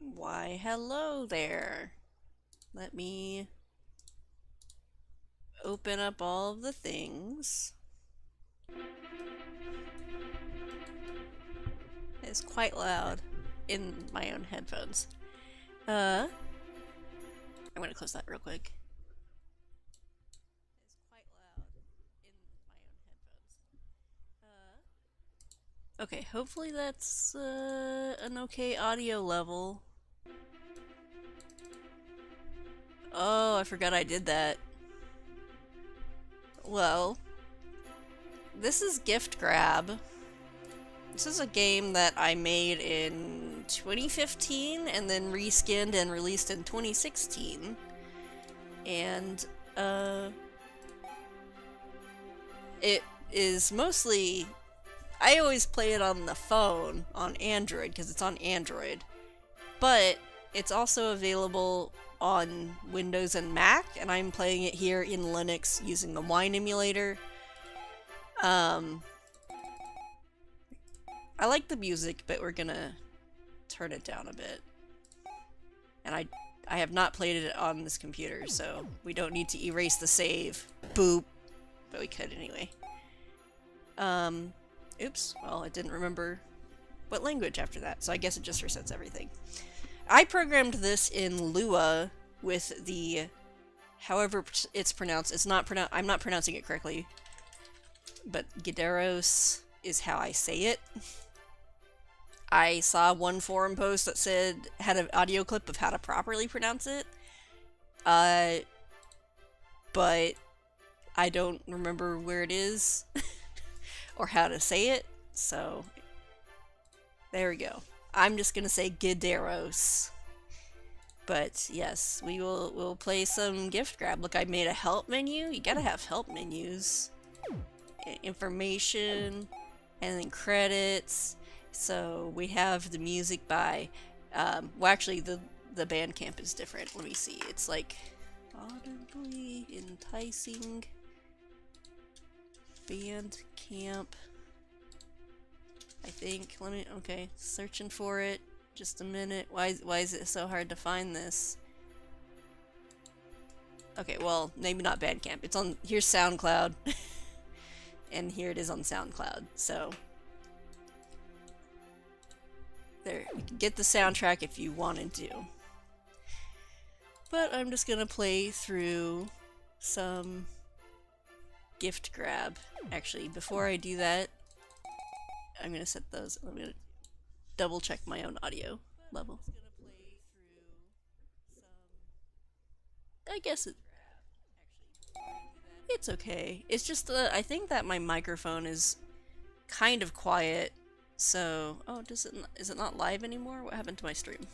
Why, hello there. Let me open up all of the things. It's quite loud in my own headphones. I'm gonna close that real quick. It's quite loud in my own headphones. Okay, hopefully that's an okay audio level. Oh, I forgot I did that. Well, this is Gift Grab. This is a game that I made in 2015 and then reskinned and released in 2016. And, it is mostly... I always play it on the phone, on Android, because it's on Android. But it's also available on Windows and Mac, and I'm playing it here in Linux using the Wine emulator. I like the music, but we're gonna turn it down a bit. And I have not played it on this computer, so we don't need to erase the save. Boop. But we could anyway. Oops. Well, it didn't remember what language after that, so I guess it just resets everything. I programmed this in Lua with the... however it's pronounced. It's not I'm not pronouncing it correctly. But Gideros is how I say it. I saw one forum post that had an audio clip of how to properly pronounce it. But I don't remember where it is or how to say it, so there we go. I'm just gonna say Gideros. But yes, we'll play some gift grab. Look, I made a help menu. You gotta have help menus. Information, and then credits. So we have the music by, well actually the Bandcamp is different. Let me see. It's like audibly enticing Bandcamp. I think. Okay, searching for it. Just a minute. Why is it so hard to find this? Okay, well, maybe not Bandcamp. It's on, here's SoundCloud. And here it is on SoundCloud, so there, you can get the soundtrack if you wanted to. But I'm just gonna play through some gift grab. Actually, before I do that, I'm gonna set those. I'm gonna double check my own audio level. I guess it's okay. It's just I think that my microphone is kind of quiet. So, oh, is it not live anymore? What happened to my stream?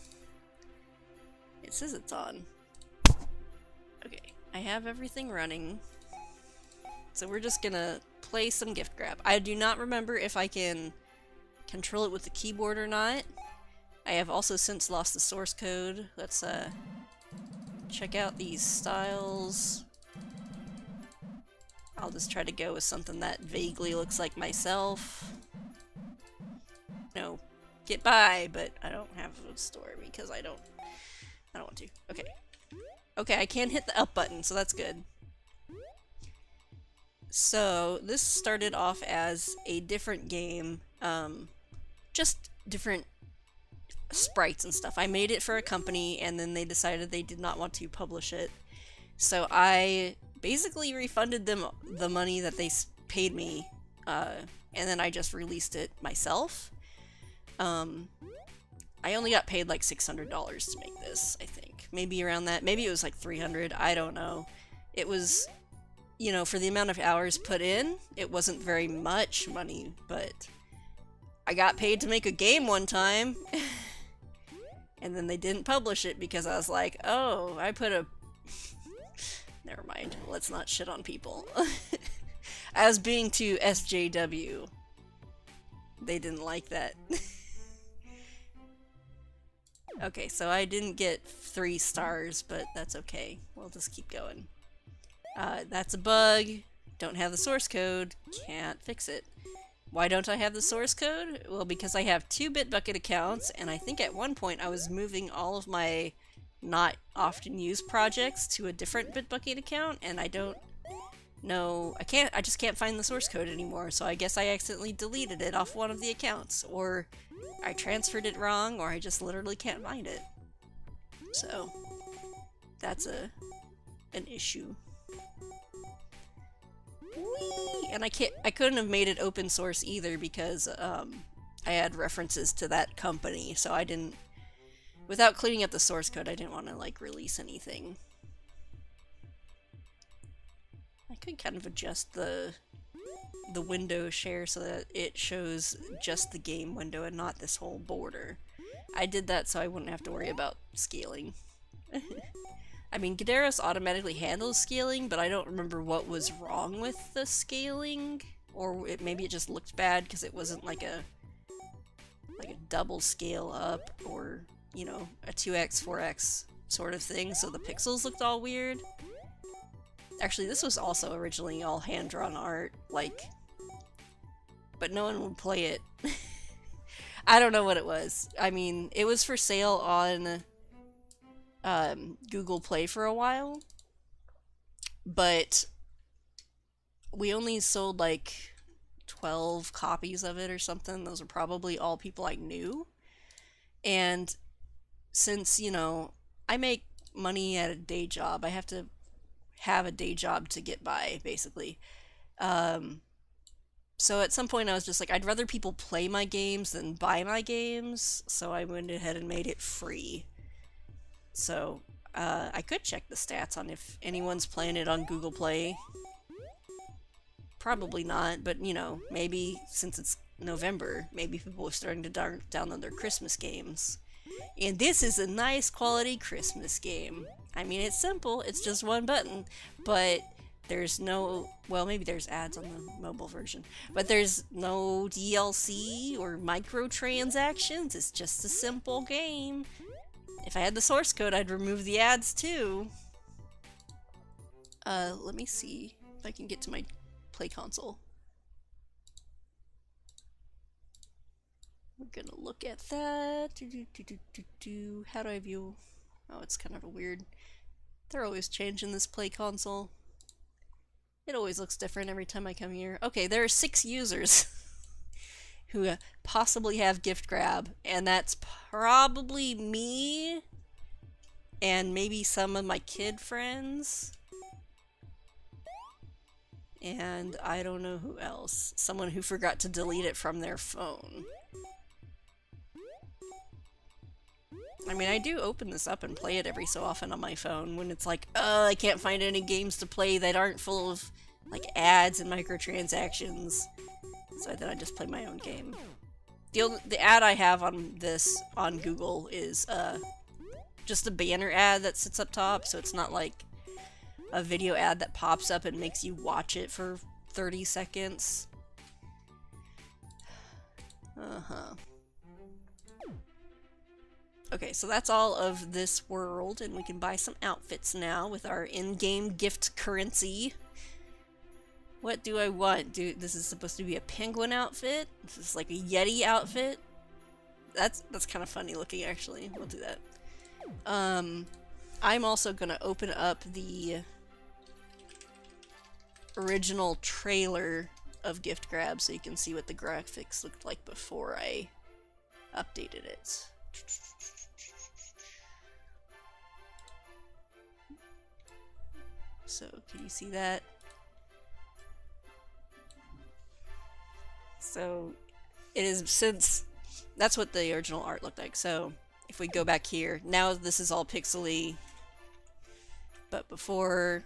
It says it's on. Okay, I have everything running. So we're just gonna play some gift grab. I do not remember if I can control it with the keyboard or not. I have also since lost the source code. Let's check out these styles. I'll just try to go with something that vaguely looks like myself. No, get by, but I don't have a story because I don't want to. Okay. Okay, I can hit the up button, so that's good. So, this started off as a different game, just different sprites and stuff. I made it for a company, and then they decided they did not want to publish it. So I basically refunded them the money that they paid me, and then I just released it myself. I only got paid like $600 to make this, I think. Maybe around that. Maybe it was like 300, I don't know. It was, you know, for the amount of hours put in, it wasn't very much money, but I got paid to make a game one time. And then they didn't publish it because I was like, oh, I put a... Never mind, let's not shit on people. As being too SJW. They didn't like that. Okay, so I didn't get 3 stars, but that's okay. We'll just keep going. That's a bug. Don't have the source code. Can't fix it. Why don't I have the source code? Well, because I have two Bitbucket accounts, and I think at one point I was moving all of my not often used projects to a different Bitbucket account, and I don't know, I just can't find the source code anymore, so I guess I accidentally deleted it off one of the accounts, or I transferred it wrong, or I just literally can't find it. So, that's an issue. Whee! And I couldn't have made it open source either because I had references to that company, so I didn't, without cleaning up the source code, I didn't want to like release anything. I could kind of adjust the window share so that it shows just the game window and not this whole border. I did that so I wouldn't have to worry about scaling. I mean, Gaderos automatically handles scaling, but I don't remember what was wrong with the scaling, or maybe it just looked bad because it wasn't like a double scale up, or, you know, a 2x, 4x sort of thing, so the pixels looked all weird. Actually, this was also originally all hand-drawn art, like, but no one would play it. I don't know what it was. I mean, it was for sale on Google Play for a while, but we only sold like 12 copies of it or something. Those are probably all people I knew. And since, you know, I make money at a day job, I have to have a day job to get by, basically. So at some point I was just like, I'd rather people play my games than buy my games, so I went ahead and made it free. So, I could check the stats on if anyone's playing it on Google Play. Probably not, but you know, maybe since it's November, maybe people are starting to download their Christmas games. And this is a nice quality Christmas game. I mean, it's simple, it's just one button, but there's no, well, maybe there's ads on the mobile version, but there's no DLC or microtransactions, it's just a simple game. If I had the source code, I'd remove the ads too. Let me see if I can get to my play console. We're gonna look at that. How do I view? Oh, it's kind of a weird. They're always changing this play console. It always looks different every time I come here. Okay, there are 6 users who possibly have gift grab, and that's probably me and maybe some of my kid friends. And I don't know who else. Someone who forgot to delete it from their phone. I mean, I do open this up and play it every so often on my phone when it's like, I can't find any games to play that aren't full of, like, ads and microtransactions. So then I just play my own game. The ad I have on this, on Google, is, just a banner ad that sits up top, so it's not like a video ad that pops up and makes you watch it for 30 seconds. Okay, so that's all of this world, and we can buy some outfits now with our in-game gift currency. What do I want? This is supposed to be a penguin outfit? This is like a Yeti outfit? That's kind of funny looking, actually. We'll do that. I'm also gonna open up the original trailer of Gift Grab so you can see what the graphics looked like before I updated it. So, can you see that? So, it is, since that's what the original art looked like. So, if we go back here, now this is all pixely, but before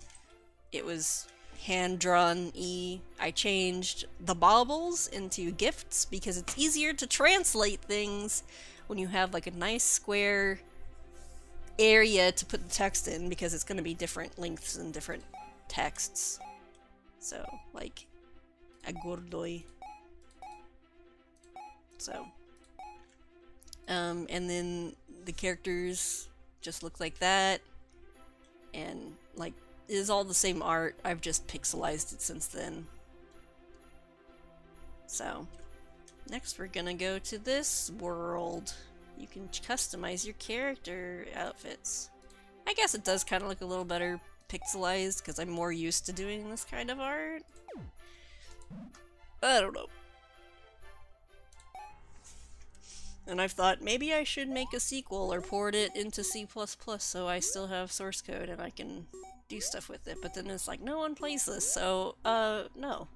it was hand-drawn-y. I changed the baubles into gifts because it's easier to translate things when you have like a nice square area to put the text in, because it's going to be different lengths and different texts. So, like, agordoi. So, and then the characters just look like that, and like, it is all the same art. I've just pixelized it since then. So, next we're gonna go to this world. You can customize your character outfits. I guess it does kind of look a little better pixelized because I'm more used to doing this kind of art. I don't know. And I've thought maybe I should make a sequel or port it into C++ so I still have source code and I can do stuff with it. But then it's like, no one plays this, so, no.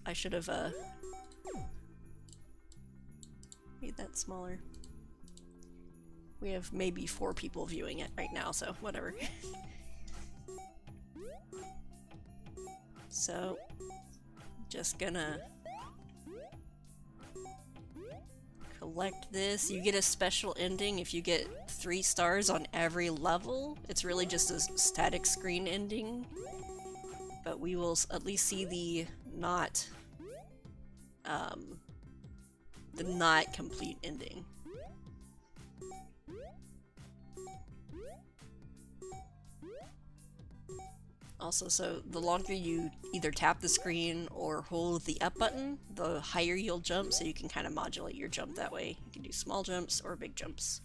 I should have, made that smaller. We have maybe 4 people viewing it right now, so whatever. So, just gonna collect this. You get a special ending if you get 3 stars on every level. It's really just a static screen ending, but we will at least see the not complete ending. Also, so the longer you either tap the screen or hold the up button, the higher you'll jump, so you can kind of modulate your jump that way. You can do small jumps or big jumps.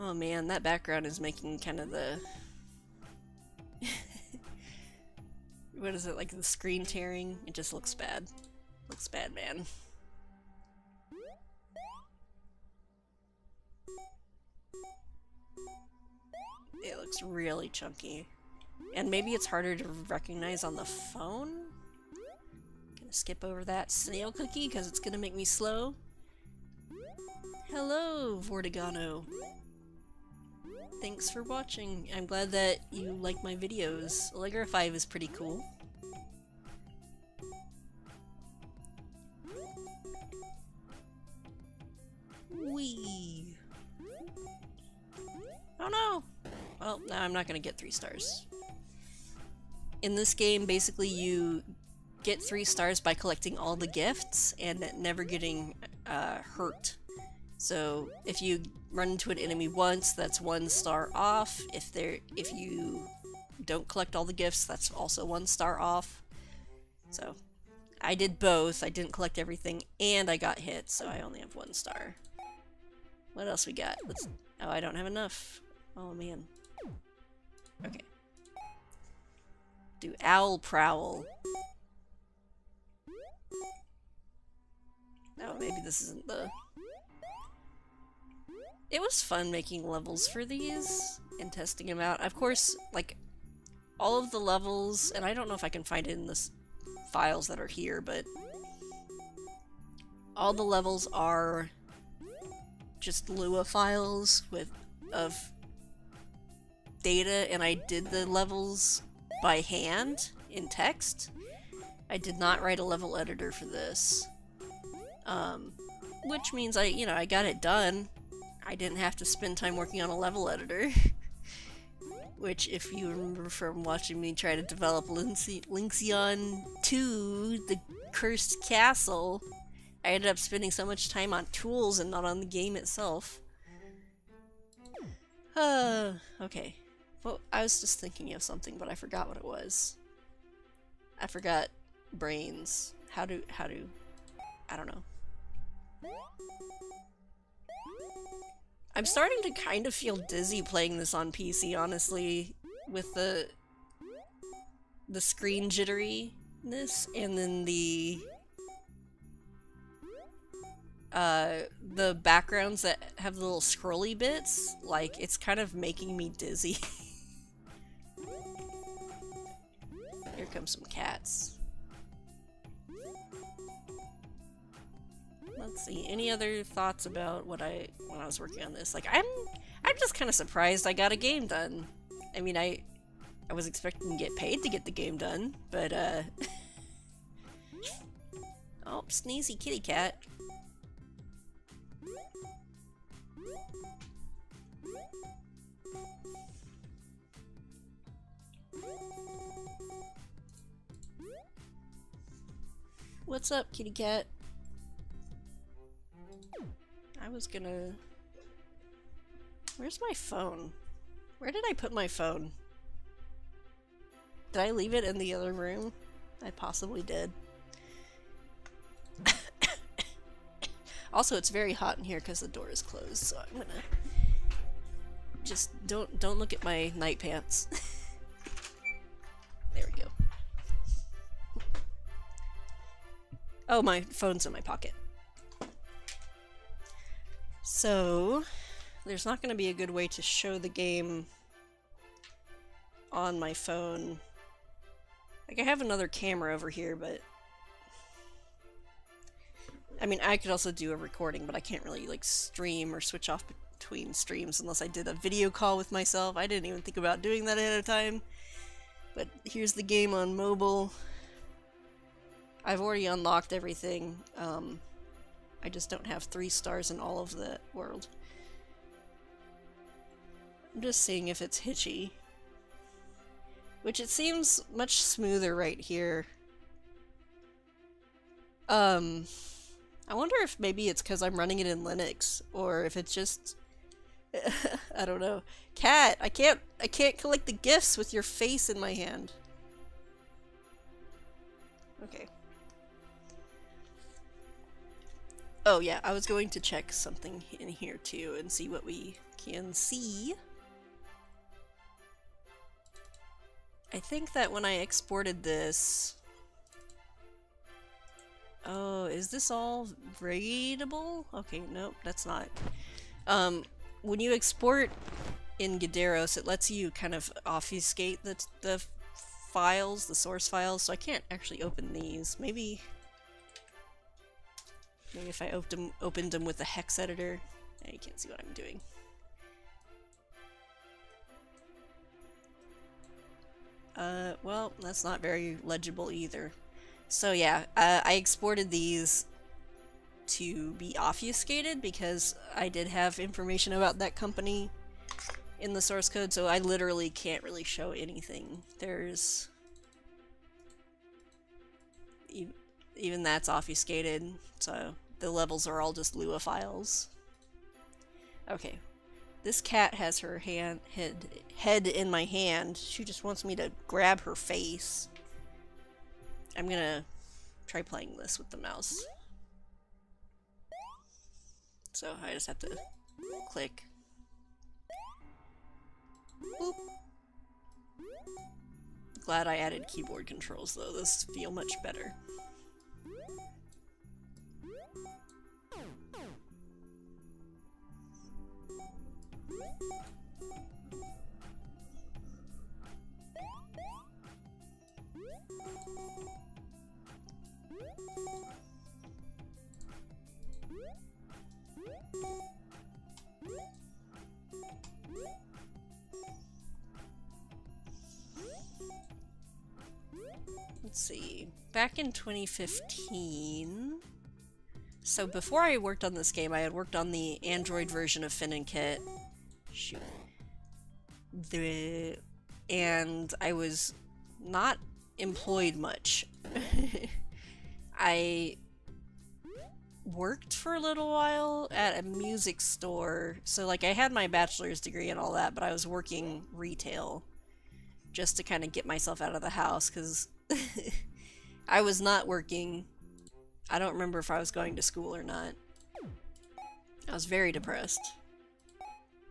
Oh man, that background is making kind of the... what is it, like the screen tearing? It just looks bad. Looks bad, man. It looks really chunky. And maybe it's harder to recognize on the phone? Gonna skip over that snail cookie because it's gonna make me slow. Hello, Vortigano. Thanks for watching. I'm glad that you like my videos. Allegra 5 is pretty cool. Whee! Oh no! Well, now I'm not gonna get 3 stars. In this game, basically you get 3 stars by collecting all the gifts and never getting hurt. So if you run into an enemy once, that's 1 star off. If you don't collect all the gifts, that's also 1 star off. So I did both. I didn't collect everything and I got hit, so I only have 1 star. What else we got? Oh, I don't have enough. Oh man. Okay. Do Owl Prowl. Oh, maybe this isn't the... It was fun making levels for these and testing them out. Of course, like, all of the levels, and I don't know if I can find it in the files that are here, but all the levels are just Lua files of data, and I did the levels by hand in text. I did not write a level editor for this. Which means I got it done. I didn't have to spend time working on a level editor. Which, if you remember from watching me try to develop Lynxion 2, the Cursed Castle, I ended up spending so much time on tools and not on the game itself. Okay. Well, I was just thinking of something, but I forgot what it was. I forgot brains. How do... I don't know. I'm starting to kind of feel dizzy playing this on PC, honestly, with the screen jitteriness and then the backgrounds that have the little scrolly bits. Like, it's kind of making me dizzy. Here comes some cats. Let's see, any other thoughts about when I was working on this? Like, I'm just kind of surprised I got a game done. I mean, I was expecting to get paid to get the game done, but oh, sneezy kitty cat. What's up, kitty cat? I was gonna... Where's my phone? Where did I put my phone? Did I leave it in the other room? I possibly did. Also, it's very hot in here because the door is closed, so I'm gonna... Just don't look at my night pants. There we go. Oh, my phone's in my pocket. So, there's not going to be a good way to show the game on my phone. Like, I have another camera over here, but... I mean, I could also do a recording, but I can't really, like, stream or switch off between streams unless I did a video call with myself. I didn't even think about doing that ahead of time. But here's the game on mobile. I've already unlocked everything. I just don't have 3 stars in all of the world. I'm just seeing if it's hitchy. Which it seems much smoother right here. I wonder if maybe it's because I'm running it in Linux, or if it's just... I don't know. Cat, I can't collect the gifts with your face in my hand. Okay. Oh yeah, I was going to check something in here too and see what we can see. I think that when I exported this... Oh, is this all readable? Okay, nope, that's not. When you export in Gaderos, it lets you kind of obfuscate the files, the source files, so I can't actually open these. Maybe if I opened them with the hex editor. Yeah, you can't see what I'm doing. Well, that's not very legible either. So yeah, I exported these to be obfuscated because I did have information about that company in the source code, so I literally can't really show anything. There's... Even that's obfuscated, so the levels are all just Lua files. Okay. This cat has her head in my hand. She just wants me to grab her face. I'm gonna try playing this with the mouse. So I just have to click. Boop. Glad I added keyboard controls though, those feel much better. Let's see. Back in 2015... So before I worked on this game, I had worked on the Android version of Finn and Kit. Shoot. And I was not employed much. I worked for a little while at a music store. So like I had my bachelor's degree and all that, but I was working retail just to kind of get myself out of the house because I was not working. I don't remember if I was going to school or not. I was very depressed.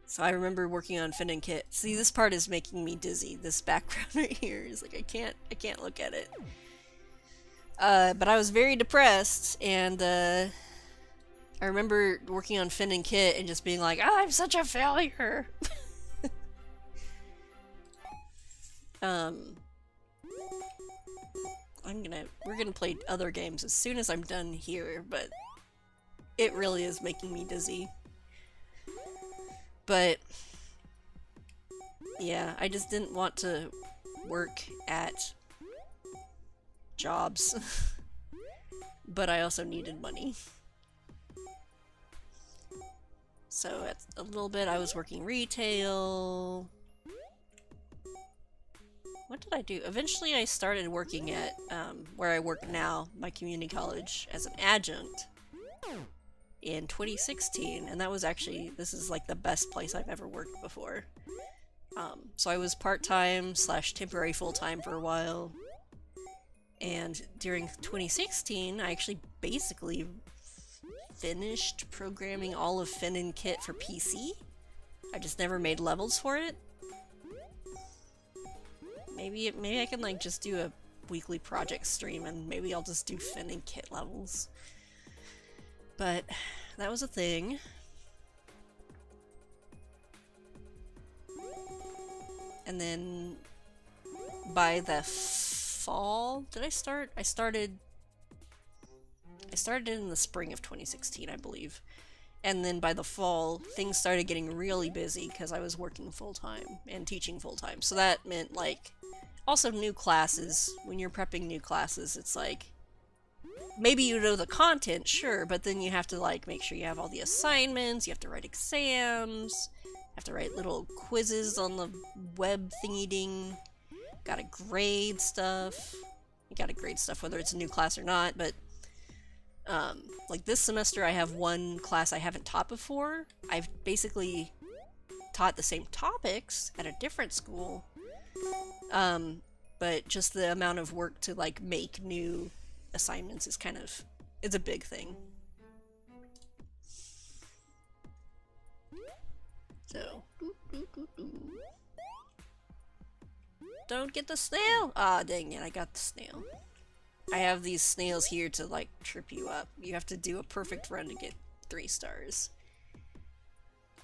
So I remember working on Finn and Kit. See, this part is making me dizzy. This background right here is like I can't look at it. But I was very depressed, and I remember working on Finn and Kit and just being like, oh, I'm such a failure. We're gonna play other games as soon as I'm done here, but it really is making me dizzy. But yeah, I just didn't want to work at jobs. But I also needed money. So at a little bit I was working retail. What did I do? Eventually I started working at where I work now, my community college, as an adjunct in 2016, and that was actually, this is like the best place I've ever worked before. So I was part-time slash temporary full-time for a while, and during 2016 I actually basically finished programming all of Fin and Kit for PC. I just never made levels for it. Maybe I can like just do a weekly project stream and maybe I'll just do Fin and Kit levels. But that was a thing. And then by the fall, did I start? I started in the spring of 2016, I believe. And then by the fall, things started getting really busy because I was working full-time and teaching full-time. So that meant, like, also new classes. When you're prepping new classes, it's like, maybe you know the content, sure, but then you have to, like, make sure you have all the assignments, you have to write exams, you have to write little quizzes on the web thingy-ding, gotta grade stuff. You gotta grade stuff whether it's a new class or not, but like this semester I have one class I haven't taught before. I've basically taught the same topics at a different school, but just the amount of work to like make new assignments is kind of, it's a big thing. So, don't get the snail! Ah, dang it, I got the snail. I have these snails here to, like, trip you up. You have to do a perfect run to get 3 stars.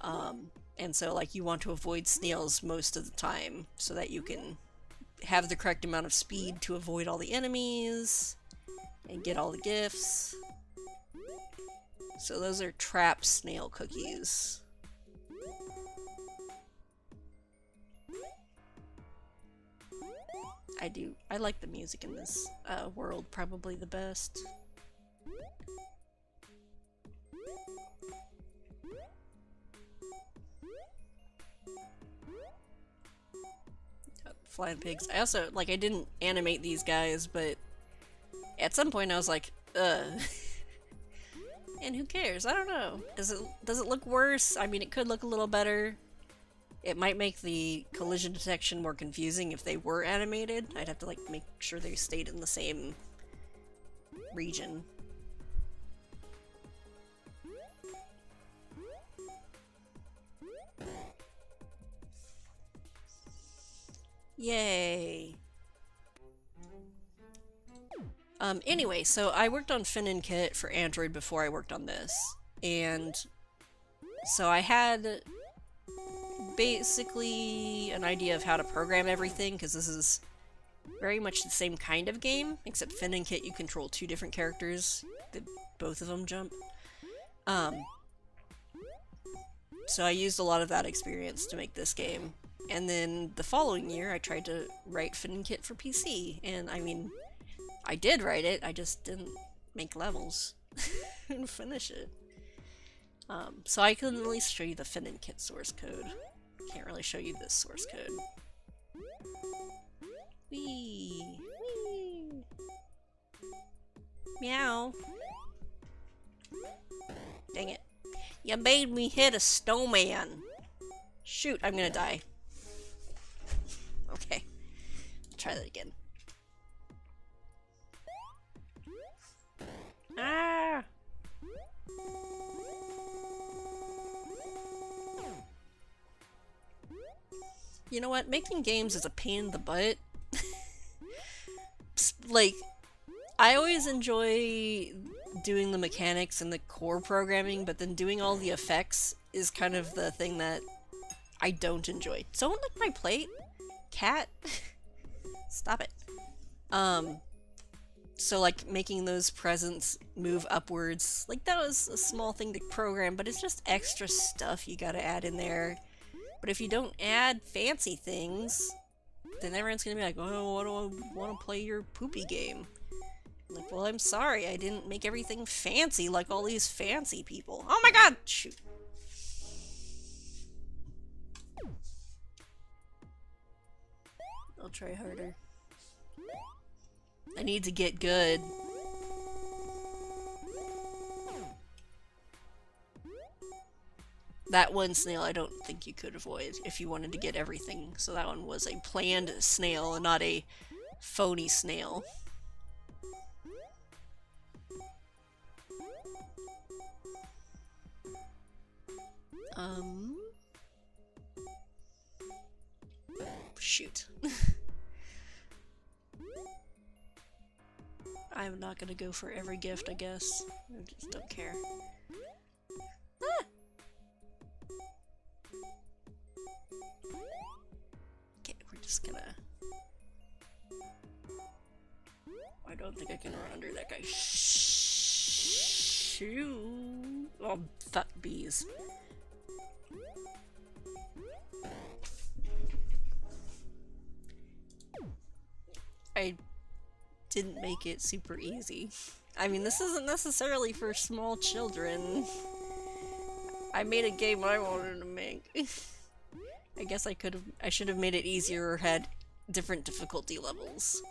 And so, like, you want to avoid snails most of the time so that you can have the correct amount of speed to avoid all the enemies and get all the gifts. So those are trap snail cookies. I like the music in this world probably the best. Flying pigs. I also, like, I didn't animate these guys, but at some point I was like, ugh. And who cares? I don't know. Does it look worse? I mean, it could look a little better. It might make the collision detection more confusing if they were animated. I'd have to, like, make sure they stayed in the same region. Yay! Anyway, so I worked on Fin and Kit for Android before I worked on this. And so I had basically an idea of how to program everything, because this is very much the same kind of game, except Fin and Kit you control 2 different characters, both of them jump. So I used a lot of that experience to make this game. And then the following year I tried to write Fin and Kit for PC, and I mean, I did write it, I just didn't make levels and finish it. So I can at least show you the Fin and Kit source code. Can't really show you this source code. Whee! Whee! Meow! Dang it. You made me hit a snowman! Shoot, I'm gonna die. Okay. Try that again. Ah! You know what? Making games is a pain in the butt. Like, I always enjoy doing the mechanics and the core programming, but then doing all the effects is kind of the thing that I don't enjoy. Someone lick my plate? Cat? Stop it. So like making those presents move upwards, like that was a small thing to program, but it's just extra stuff you gotta add in there. But if you don't add fancy things, then everyone's gonna be like, oh, I don't want to play your poopy game. I'm like, well, I'm sorry, I didn't make everything fancy like all these fancy people. Oh my god! Shoot. I'll try harder. I need to get good. That one snail I don't think you could avoid if you wanted to get everything. So that one was a planned snail and not a phony snail. Shoot. I'm not gonna go for every gift, I guess. I just don't care. Ah! Okay, we're just gonna... I don't think I can run under that guy. Shoo! Oh, fuck bees. I didn't make it super easy. I mean, this isn't necessarily for small children. I made a game I wanted to make. I guess I should have made it easier or had different difficulty levels.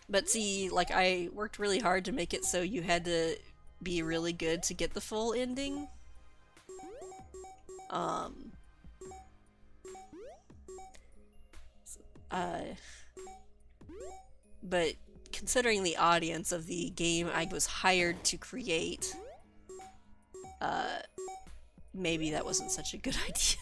But see, like, I worked really hard to make it so you had to be really good to get the full ending. But considering the audience of the game I was hired to create, maybe that wasn't such a good idea.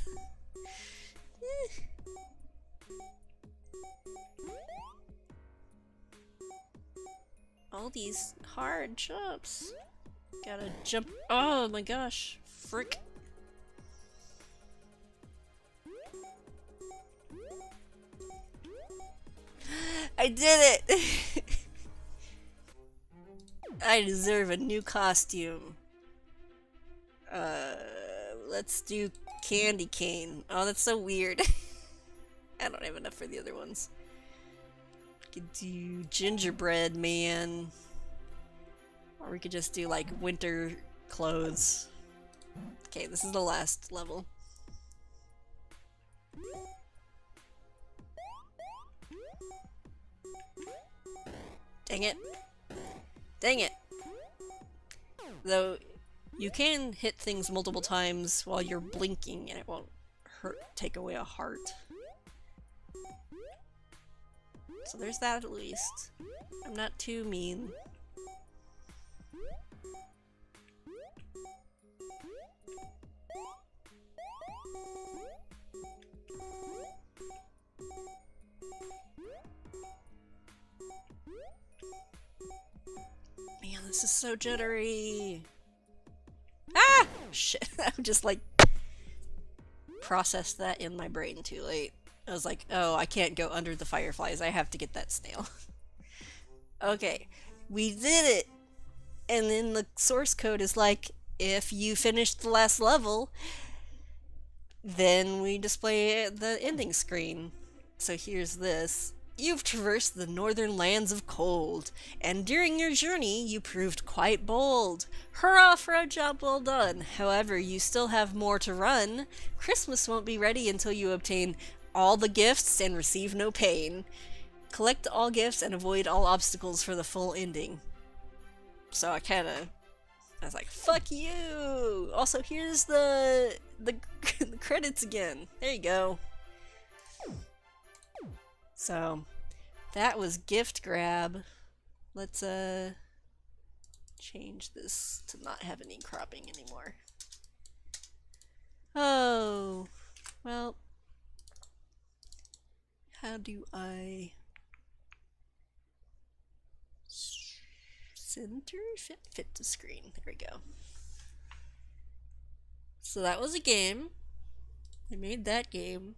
All these hard jumps. Gotta jump. Oh my gosh. Frick. I did it! I deserve a new costume. Let's do candy cane. Oh, that's so weird. I don't have enough for the other ones. Could do gingerbread man. Or we could just do like winter clothes. Okay, this is the last level. Dang it. Dang it. Though, you can hit things multiple times while you're blinking and it won't take away a heart. So there's that at least. I'm not too mean. Man, this is so jittery. Ah! Shit, I'm just like processed that in my brain too late. I was like, oh, I can't go under the fireflies. I have to get that snail. Okay, we did it! And then the source code is like, if you finish the last level, then we display the ending screen. So here's this. You've traversed the northern lands of cold, and during your journey you proved quite bold. Hurrah for a job well done! However, you still have more to run. Christmas won't be ready until you obtain all the gifts and receive no pain. Collect all gifts and avoid all obstacles for the full ending. So I was like, fuck you! Also, here's the credits again. There you go. So, that was gift grab. Let's, change this to not have any cropping anymore. Oh, well, how do I center? Fit to screen. There we go. So that was a game. I made that game.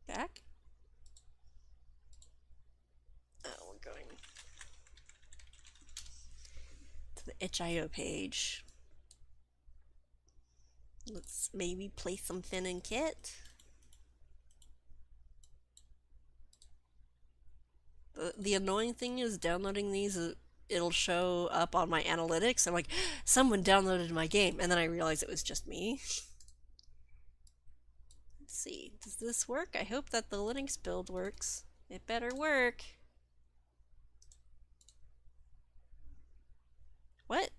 Back? Oh, we're going to the itch.io page. Let's maybe play some Finn and Kit. The annoying thing is downloading these, it'll show up on my analytics. I'm like, someone downloaded my game, and then I realize it was just me. Let's see, does this work? I hope that the Linux build works. It better work. What?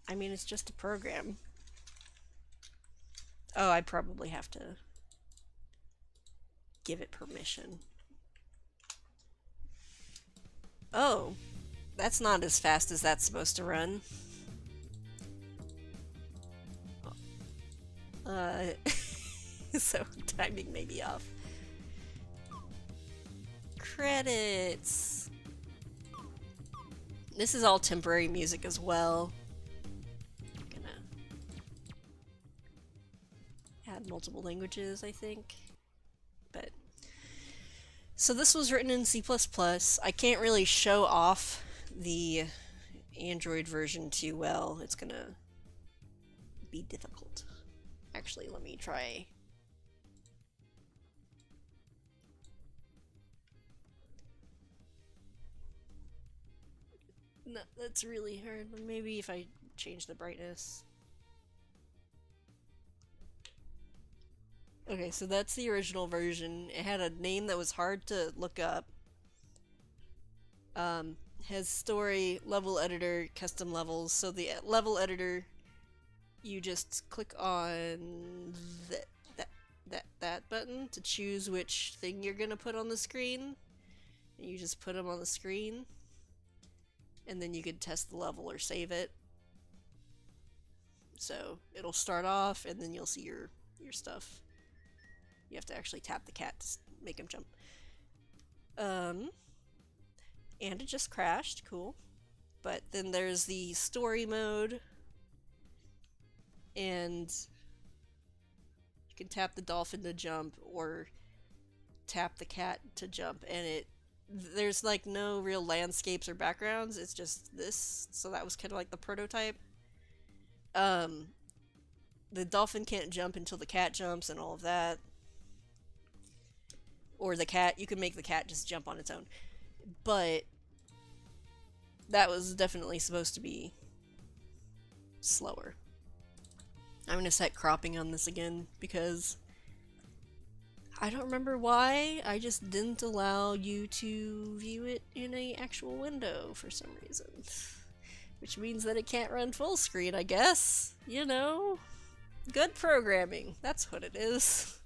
I mean, it's just a program. Oh, I probably have to give it permission. Oh, that's not as fast as that's supposed to run. So timing may be off. Credits. This is all temporary music as well. I'm gonna add multiple languages, I think. But so this was written in C++. I can't really show off the Android version too well. It's gonna be difficult. Actually, let me try. No, that's really hard. Maybe if I change the brightness. Okay, so that's the original version. It had a name that was hard to look up. Has story, level editor, custom levels. So the level editor, you just click on that button to choose which thing you're gonna put on the screen. And you just put them on the screen. And then you could test the level or save it. So it'll start off and then you'll see your stuff. You have to actually tap the cat to make him jump. And it just crashed, cool. But then there's the story mode, and you can tap the dolphin to jump or tap the cat to jump, and there's like no real landscapes or backgrounds, it's just this, so that was kind of like the prototype. The dolphin can't jump until the cat jumps and all of that. Or the cat, you can make the cat just jump on its own. But that was definitely supposed to be slower. I'm gonna set cropping on this again because I don't remember why, I just didn't allow you to view it in an actual window for some reason. Which means that it can't run full screen, I guess. You know? Good programming, that's what it is.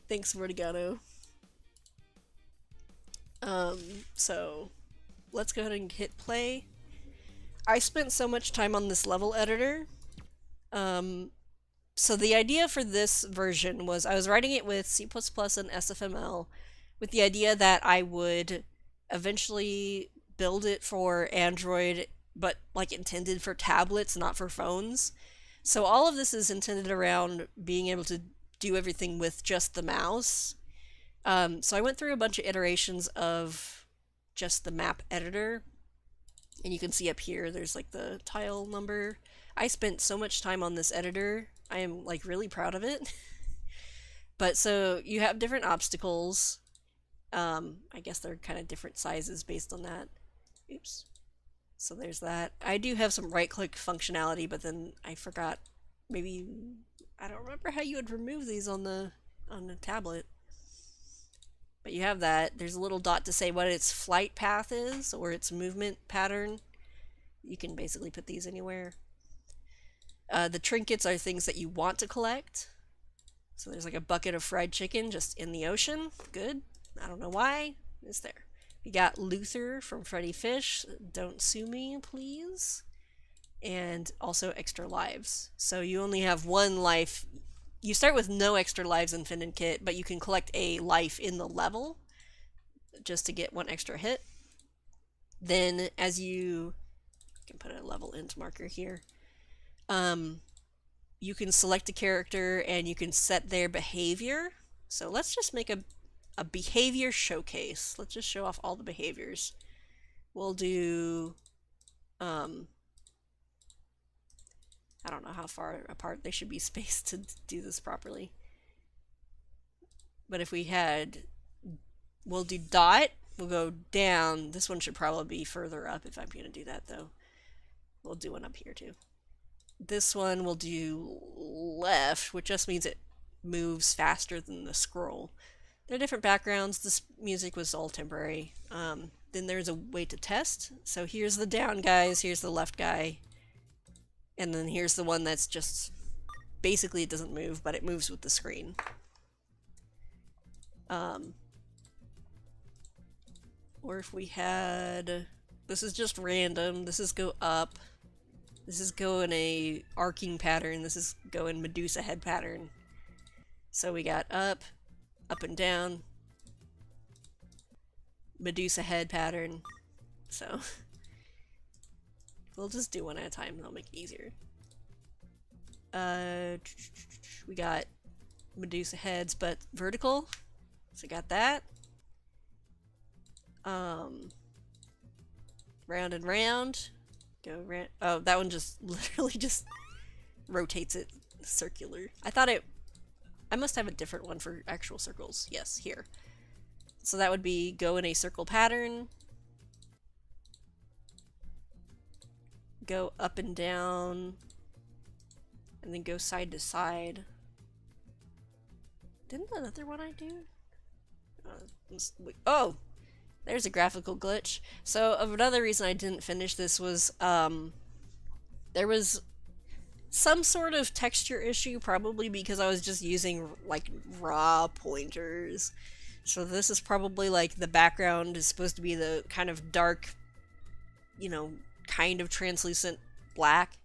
Thanks, Vertigato. So let's go ahead and hit play. I spent so much time on this level editor. So the idea for this version was I was writing it with C++ and SFML with the idea that I would eventually build it for Android, but like intended for tablets, not for phones. So all of this is intended around being able to do everything with just the mouse. So I went through a bunch of iterations of just the map editor, and you can see up here there's like the tile number. I spent so much time on this editor. I am like really proud of it. But so you have different obstacles. I guess they're kind of different sizes based on that. Oops. So there's that. I do have some right-click functionality, but then I forgot. Maybe I don't remember how you would remove these on the tablet. But you have that. There's a little dot to say what its flight path is or its movement pattern. You can basically put these anywhere. The trinkets are things that you want to collect. So there's like a bucket of fried chicken just in the ocean. Good. I don't know why. It's there. We got Luther from Freddy Fish. Don't sue me, please. And also extra lives. So you only have one life. You start with no extra lives in Fin and Kit, but you can collect a life in the level just to get one extra hit. Then as you can put a level int marker here. You can select a character and you can set their behavior. So let's just make a behavior showcase. Let's just show off all the behaviors. We'll do, I don't know how far apart they should be spaced to do this properly. But if we had, we'll do dot, we'll go down. This one should probably be further up if I'm going to do that though. We'll do one up here too. This one we'll do left, which just means it moves faster than the scroll. They're different backgrounds. This music was all temporary. Then there's a way to test. So here's the down guys, here's the left guy, and then here's the one that's just basically it doesn't move, but it moves with the screen. Or if we had, this is just random. This is go up. This is go in a arcing pattern. This is go in Medusa head pattern. So we got up, up and down, Medusa head pattern. So we'll just do one at a time. That'll make it easier. We got Medusa heads, but vertical. So got that. Round and round. Go round. Oh, that one just literally just rotates it circular. I thought it. I must have a different one for actual circles. Yes, here. So that would be go in a circle pattern. Go up and down. And then go side to side. Didn't the other one I do? Oh! There's a graphical glitch. So another reason I didn't finish this was there was some sort of texture issue, probably because I was just using like raw pointers. So this is probably like the background is supposed to be the kind of dark, you know, kind of translucent black.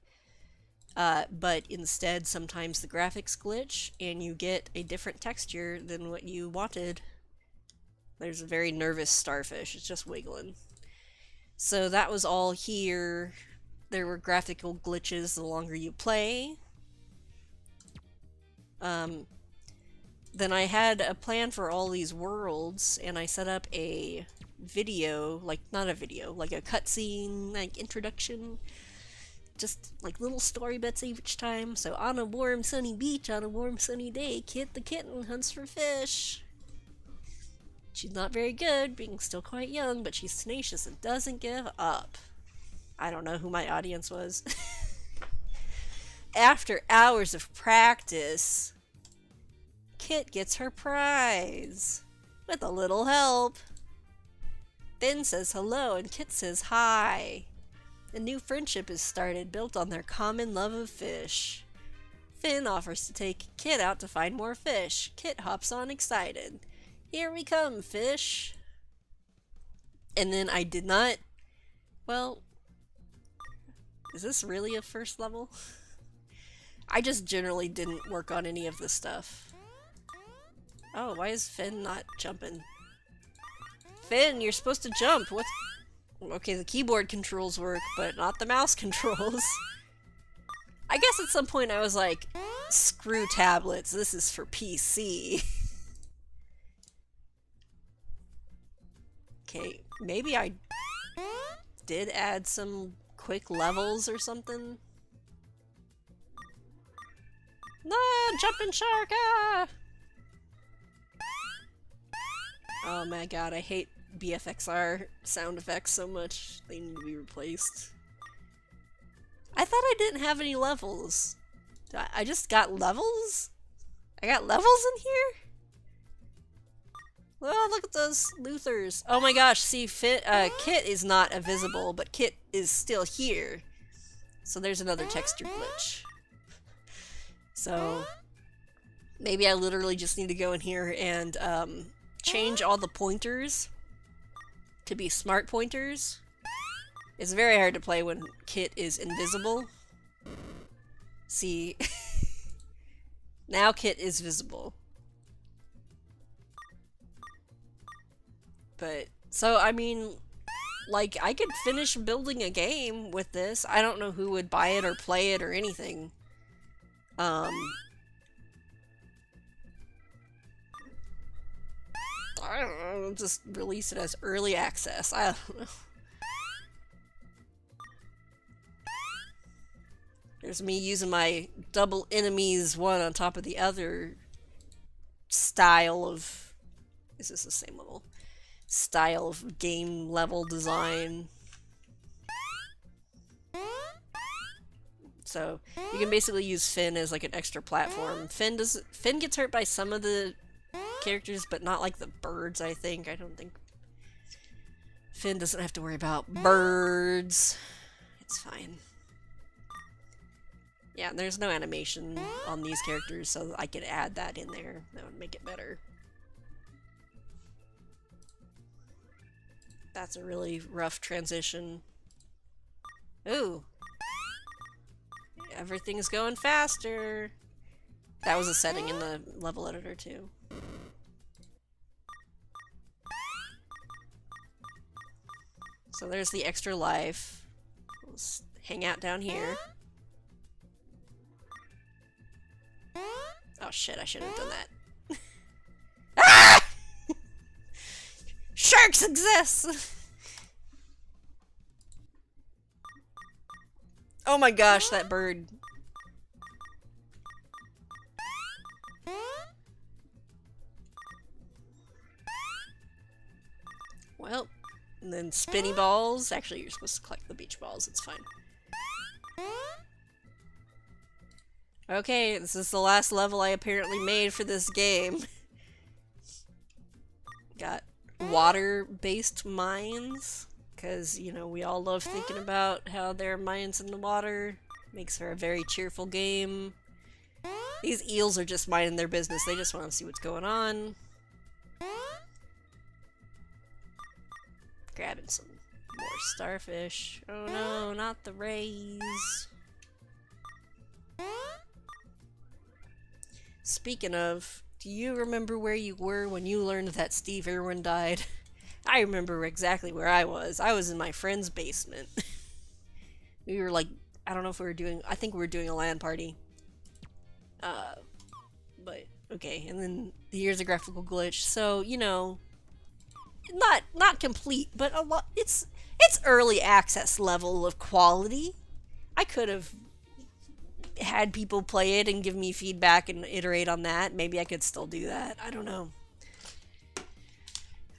But instead sometimes the graphics glitch and you get a different texture than what you wanted. There's a very nervous starfish. It's just wiggling. So that was all here. There were graphical glitches the longer you play. Then I had a plan for all these worlds, and I set up a video, like, not a video, like a cutscene, like, introduction. Just, like, little story bits each time. So, on a warm, sunny beach, on a warm, sunny day, Kit the kitten hunts for fish. She's not very good, being still quite young, but she's tenacious and doesn't give up. I don't know who my audience was. After hours of practice, Kit gets her prize. With a little help. Finn says hello and Kit says hi. A new friendship is started, built on their common love of fish. Finn offers to take Kit out to find more fish. Kit hops on excited. Here we come, fish. And then I did not... Well... Is this really a first level? I just generally didn't work on any of this stuff. Oh, why is Finn not jumping? Finn, you're supposed to jump! What? Okay, the keyboard controls work, but not the mouse controls. I guess at some point I was like, screw tablets, this is for PC. Okay, maybe I did add some quick levels or something. No, jumping shark! Ah! Oh my god, I hate BFXR sound effects so much. They need to be replaced. I thought I didn't have any levels. I just got levels? I got levels in here? Oh, look at those Luthers. Oh my gosh, see, Kit is not invisible, but Kit is still here. So there's another texture glitch. So, maybe I literally just need to go in here and change all the pointers to be smart pointers. It's very hard to play when Kit is invisible. See, now Kit is visible. But, so, I mean, like, I could finish building a game with this. I don't know who would buy it or play it or anything. I don't know, just release it as early access. I don't know. There's me using my double enemies one on top of the other style of... Is this the same level? Style of game level design. So you can basically use Finn as like an extra platform. Finn gets hurt by some of the characters, but not like the birds, I think. I don't think Finn doesn't have to worry about birds. It's fine. Yeah, there's no animation on these characters, so I could add that in there. That would make it better. That's a really rough transition. Ooh. Everything's going faster. That was a setting in the level editor, too. So there's the extra life. Let's hang out down here. Oh shit, I shouldn't have done that. Ah! Sharks exist! Oh my gosh, that bird. Well, and then spinny balls. Actually, you're supposed to collect the beach balls. It's fine. Okay, this is the last level I apparently made for this game. Got water-based mines. Because, you know, we all love thinking about how there are mines in the water. Makes for a very cheerful game. These eels are just minding their business. They just want to see what's going on. Grabbing some more starfish. Oh no, not the rays. Speaking of, do you remember where you were when you learned that Steve Irwin died? I remember exactly where I was. I was in my friend's basement. We were like, I don't know if we were doing, I think we were doing a LAN party. But, okay, and then here's a graphical glitch. So, you know, not complete, but a lot, it's early access level of quality. I could have had people play it and give me feedback and iterate on that. Maybe I could still do that. I don't know.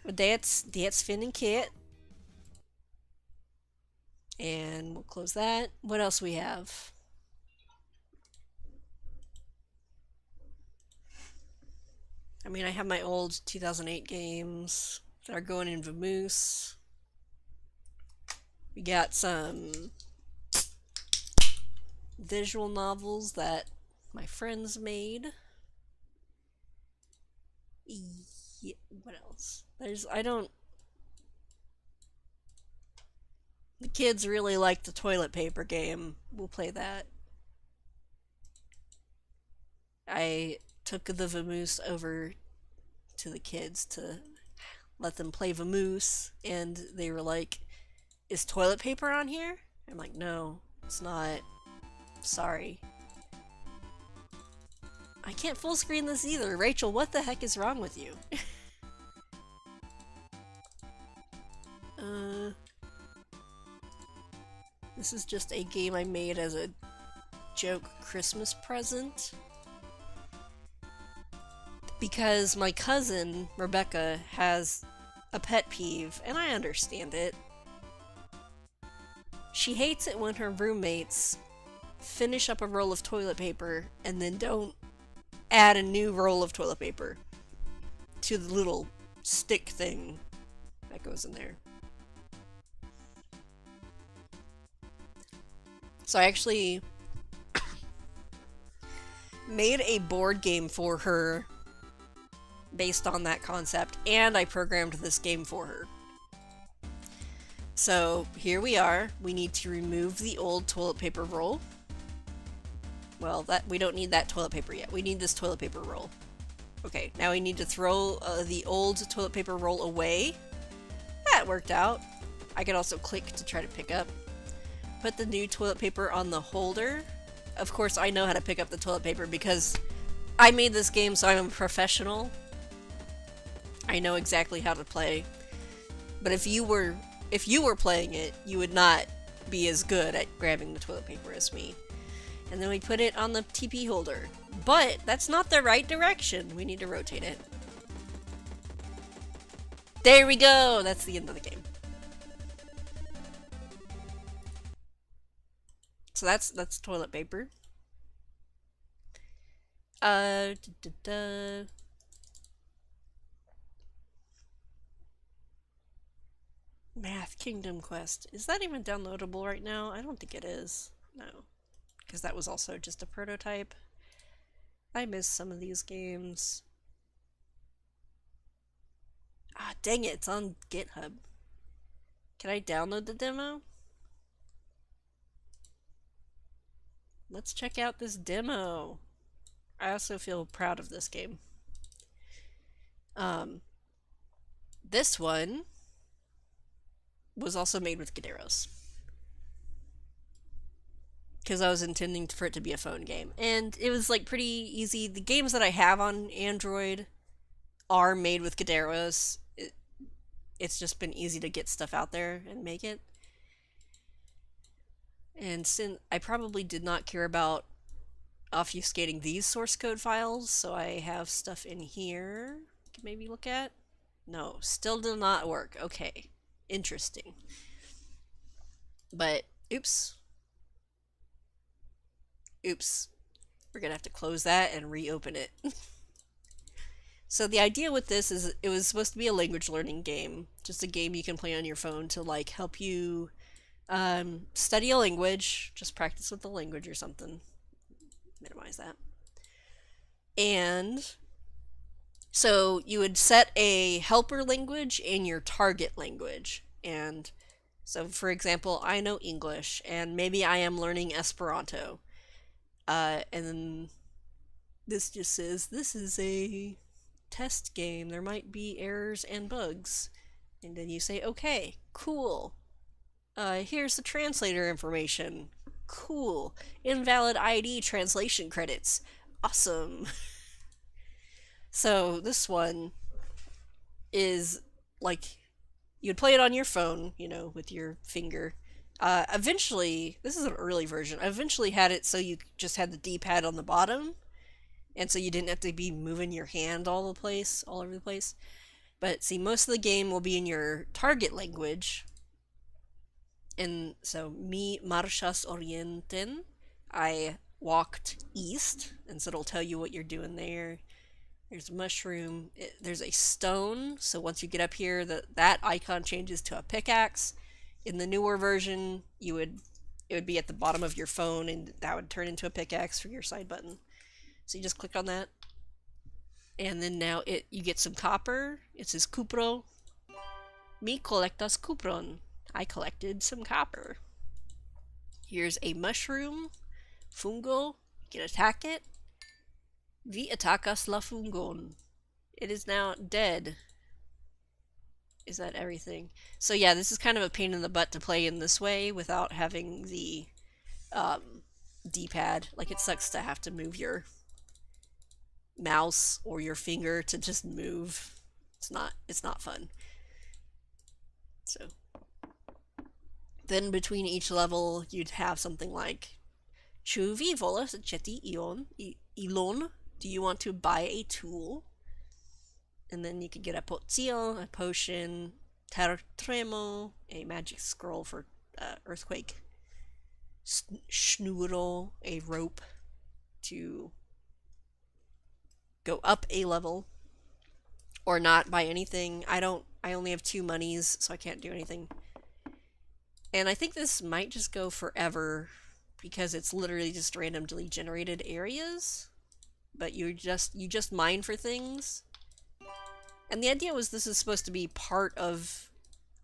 But that's Finn and Kit. And we'll close that. What else we have? I mean, I have my old 2008 games that are going in Vamoose. We got some visual novels that my friends made. Yeah, what else? The kids really like the toilet paper game. We'll play that. I took the Vamoose over to the kids to let them play Vamoose, and they were like, is toilet paper on here? I'm like, no, it's not. Sorry. I can't full screen this either. Rachel, what the heck is wrong with you? This is just a game I made as a joke Christmas present. Because my cousin, Rebecca, has a pet peeve, and I understand it. She hates it when her roommates finish up a roll of toilet paper and then don't add a new roll of toilet paper to the little stick thing that goes in there. So I actually made a board game for her based on that concept, and I programmed this game for her. So here we are. We need to remove the old toilet paper roll. Well, we don't need that toilet paper yet. We need this toilet paper roll. Okay, now we need to throw the old toilet paper roll away. That worked out. I could also click to try to pick up. Put the new toilet paper on the holder. Of course, I know how to pick up the toilet paper because I made this game, so I'm a professional. I know exactly how to play. But if you were playing it, you would not be as good at grabbing the toilet paper as me. And then we put it on the TP holder. But that's not the right direction. We need to rotate it. There we go! That's the end of the game. So that's toilet paper. Kingdom Quest. Is that even downloadable right now? I don't think it is. No. Because that was also just a prototype. I miss some of these games. Ah, dang it, it's on GitHub. Can I download the demo? Let's check out this demo. I also feel proud of this game. This one was also made with Gaderos. Because I was intending for it to be a phone game. And it was like pretty easy. The games that I have on Android are made with Gaderos. It's just been easy to get stuff out there and make it. And since I probably did not care about obfuscating these source code files, so I have stuff in here you can maybe look at. No, still did not work. Okay, interesting. But oops, we're gonna have to close that and reopen it. So the idea with this is it was supposed to be a language learning game, just a game you can play on your phone to like help you study a language, just practice with the language or something. Minimize that. And so you would set a helper language and your target language. And so for example, I know English and maybe I am learning Esperanto. And then this just says this is a test game. There might be errors and bugs. And then you say, okay, cool. Here's the translator information. Cool. Invalid ID translation credits. Awesome. So this one is like you'd play it on your phone, you know, with your finger. Eventually, this is an early version. I eventually had it so you just had the D-pad on the bottom, and so you didn't have to be moving your hand all over the place. But see, most of the game will be in your target language. And so, mi marchas orienten, I walked east, and so it'll tell you what you're doing there. There's a mushroom. There's a stone, so once you get up here, that icon changes to a pickaxe. In the newer version, it would be at the bottom of your phone, and that would turn into a pickaxe for your side button. So you just click on that, and then now you get some copper. It says cupro. Mi collectas cupron. I collected some copper. Here's a mushroom. Fungo. You can attack it. Vi atakas la fungon. It is now dead. Is that everything? So yeah, this is kind of a pain in the butt to play in this way without having the D-pad. Like, it sucks to have to move your mouse or your finger to just move. It's not fun. So then between each level you'd have something like Chu vi volas cheti ilon. Do you want to buy a tool? And then you could get a potion, a potion, tertremo, a magic scroll for earthquake, schnurro, a rope to go up a level, or not buy anything. I only have 2 monies, so I can't do anything. And I think this might just go forever because it's literally just randomly generated areas, but you just mine for things. And the idea was this is supposed to be part of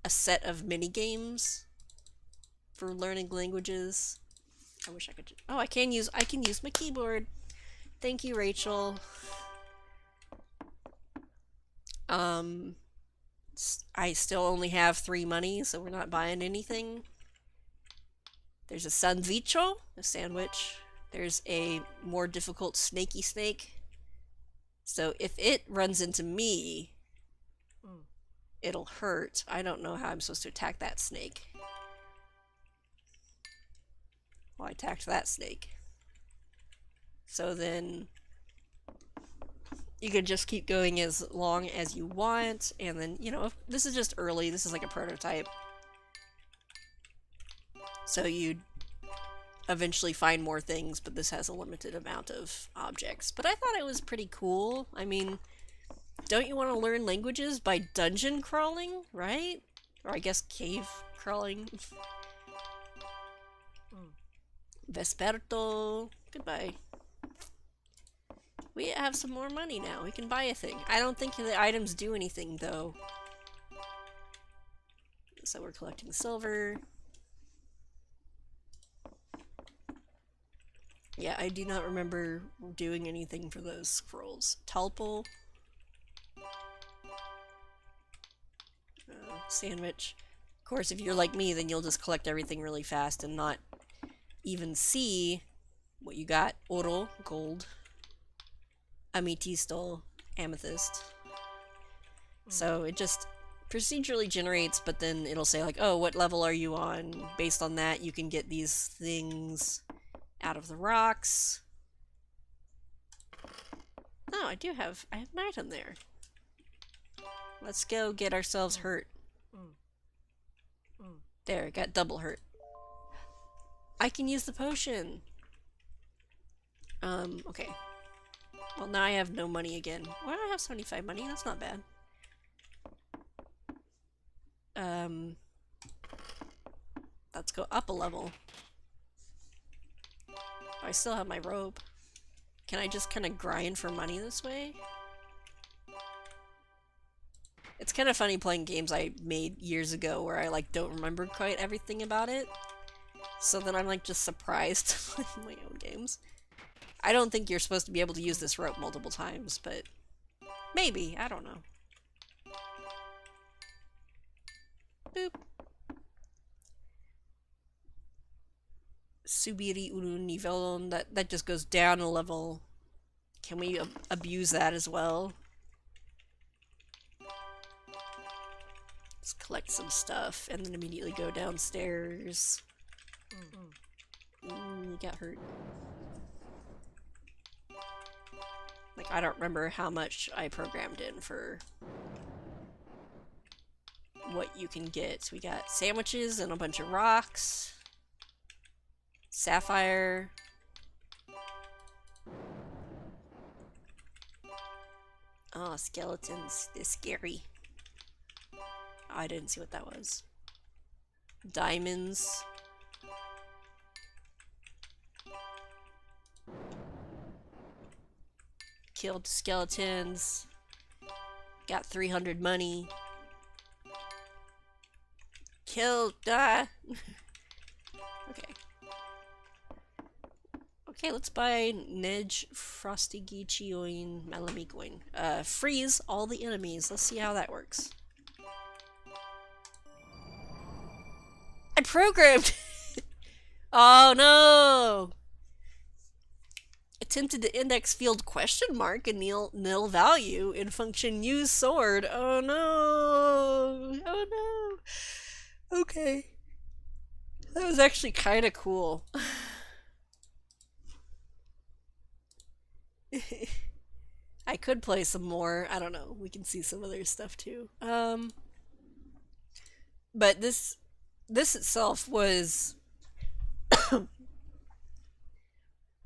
a set of mini games for learning languages. I wish I could. Oh, I can use my keyboard. Thank you, Rachel. I still only have 3 money, so we're not buying anything. There's a sandwicho, a sandwich. There's a more difficult snaky snake. So if it runs into me, it'll hurt. I don't know how I'm supposed to attack that snake. Well, I attacked that snake. So then you can just keep going as long as you want, and then, you know, this is just early. This is like a prototype. So you'd eventually find more things, but this has a limited amount of objects. But I thought it was pretty cool. I mean, don't you want to learn languages by dungeon crawling, right? Or I guess cave crawling. Vesperto. Goodbye. We have some more money now. We can buy a thing. I don't think the items do anything, though. So we're collecting silver. Yeah, I do not remember doing anything for those scrolls. Talpal. Sandwich. Of course, if you're like me, then you'll just collect everything really fast and not even see what you got. Oro, gold. Amethysto, amethyst. So it just procedurally generates, but then it'll say like, oh, what level are you on? Based on that, you can get these things out of the rocks. Oh, I have an item there. Let's go get ourselves hurt. There, got double hurt. I can use the potion. Okay. Well, now I have no money again. Why do I have 75 money? That's not bad. Let's go up a level. I still have my rope. Can I just kind of grind for money this way? It's kind of funny playing games I made years ago where I like don't remember quite everything about it. So then I'm like just surprised playing my own games. I don't think you're supposed to be able to use this rope multiple times, but maybe, I don't know. Boop. Subiri uru nivelon, that just goes down a level. Can we abuse that as well? Let's collect some stuff and then immediately go downstairs. You got hurt. Like, I don't remember how much I programmed in for what you can get. So we got sandwiches and a bunch of rocks. Sapphire. Oh, skeletons. They're scary. Oh, I didn't see what that was. Diamonds. Killed skeletons. Got 300 money. Killed. Okay. Okay, let's buy Nej Frostigichioin Malamikoin. Freeze all the enemies. Let's see how that works. I programmed! Oh no! Attempted to index field question mark and nil value in function use sword. Oh no! Oh no! Okay. That was actually kind of cool. I could play some more. I don't know. We can see some other stuff too. But this itself was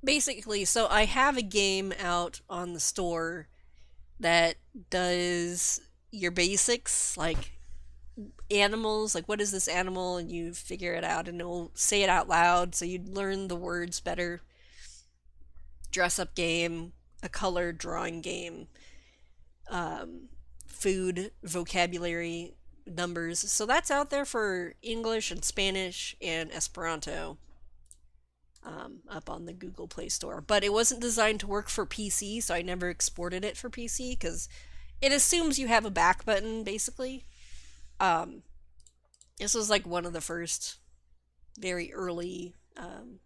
basically, so I have a game out on the store that does your basics, like animals, like what is this animal, and you figure it out and it'll say it out loud so you'd learn the words better. Dress up game, a color drawing game, food, vocabulary, numbers. So that's out there for English and Spanish and Esperanto, up on the Google Play Store. But it wasn't designed to work for PC, so I never exported it for PC because it assumes you have a back button, basically. This was like one of the first very early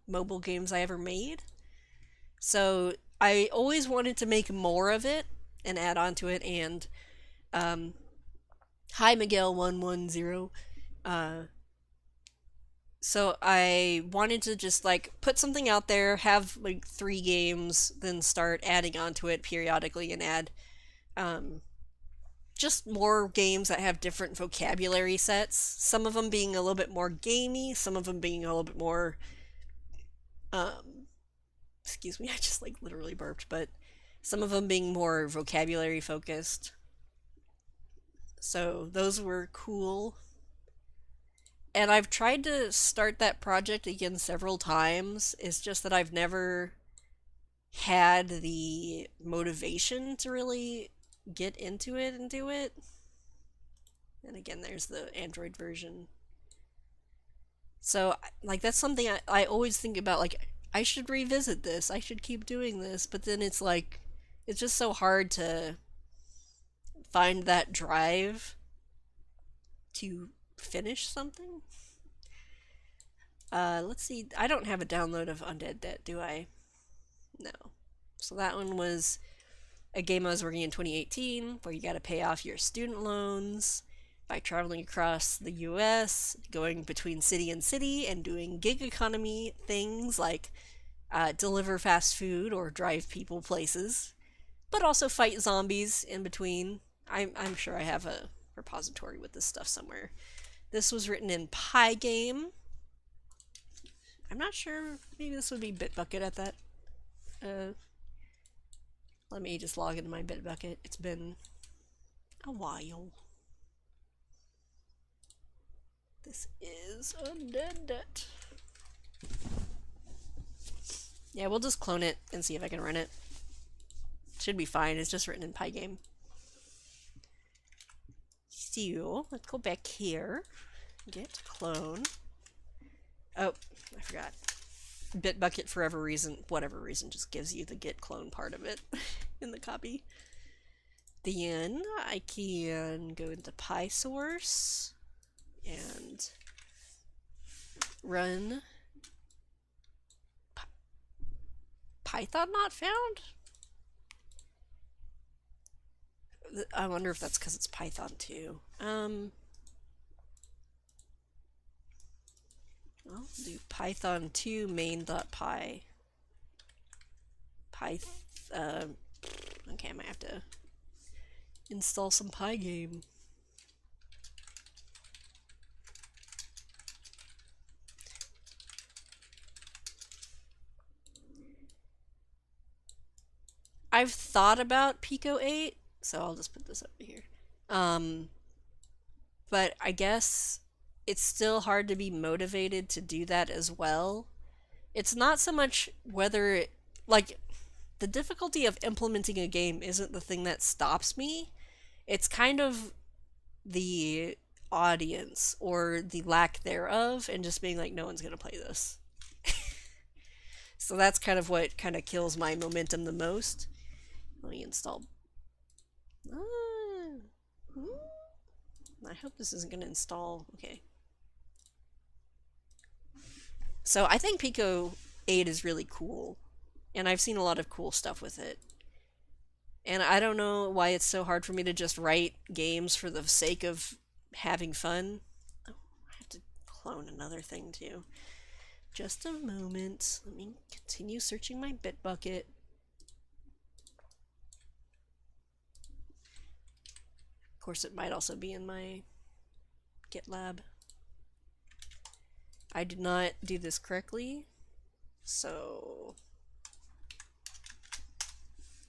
mobile games I ever made. So I always wanted to make more of it and add on to it, and hi Miguel 110. So I wanted to just like put something out there, have like 3 games, then start adding onto it periodically and add just more games that have different vocabulary sets. Some of them being a little bit more gamey, some of them being a little bit more excuse me, I just like literally burped, but some of them being more vocabulary focused. So those were cool. And I've tried to start that project again several times. It's just that I've never had the motivation to really get into it and do it. And again, there's the Android version. So, like, that's something I always think about. Like, I should revisit this. I should keep doing this. But then it's like, it's just so hard to find that drive to finish something. Let's see. I don't have a download of Undead Debt, do I? No. So that one was a game I was working in 2018 where you got to pay off your student loans by traveling across the US, going between city and city, and doing gig economy things like deliver fast food or drive people places, but also fight zombies in between. I'm sure I have a repository with this stuff somewhere. This was written in Pygame. I'm not sure. Maybe this would be Bitbucket at that. Let me just log into my Bitbucket. It's been a while. This is Undead Debt. Yeah, we'll just clone it and see if I can run it. Should be fine. It's just written in Pygame. So, let's go back here. Get clone. Oh, I forgot. Bitbucket, for whatever reason, just gives you the get clone part of it in the copy. Then I can go into PySource and run Python not found? I wonder if that's because it's Python too. I'll do Python 2 main.py. Okay, I might have to install some Pygame. I've thought about Pico 8, so I'll just put this over here. But I guess it's still hard to be motivated to do that as well. It's not so much whether, like, the difficulty of implementing a game isn't the thing that stops me. It's kind of the audience or the lack thereof, and just being like, no one's gonna play this. So that's kind of what kind of kills my momentum the most. Let me install. I hope this isn't going to install. Okay. So I think Pico 8 is really cool. And I've seen a lot of cool stuff with it. And I don't know why it's so hard for me to just write games for the sake of having fun. Oh, I have to clone another thing too. Just a moment. Let me continue searching my Bitbucket. Of course, it might also be in my GitLab. I did not do this correctly, so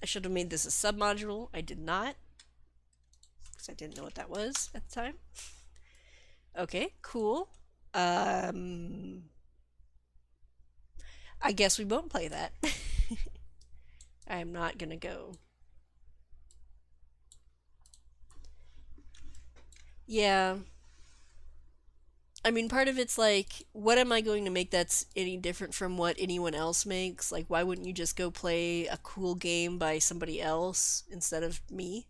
I should have made this a submodule. I did not, because I didn't know what that was at the time. Okay, cool. I guess we won't play that. I'm not gonna go. Yeah. I mean, part of it's like, what am I going to make that's any different from what anyone else makes? Like, why wouldn't you just go play a cool game by somebody else instead of me?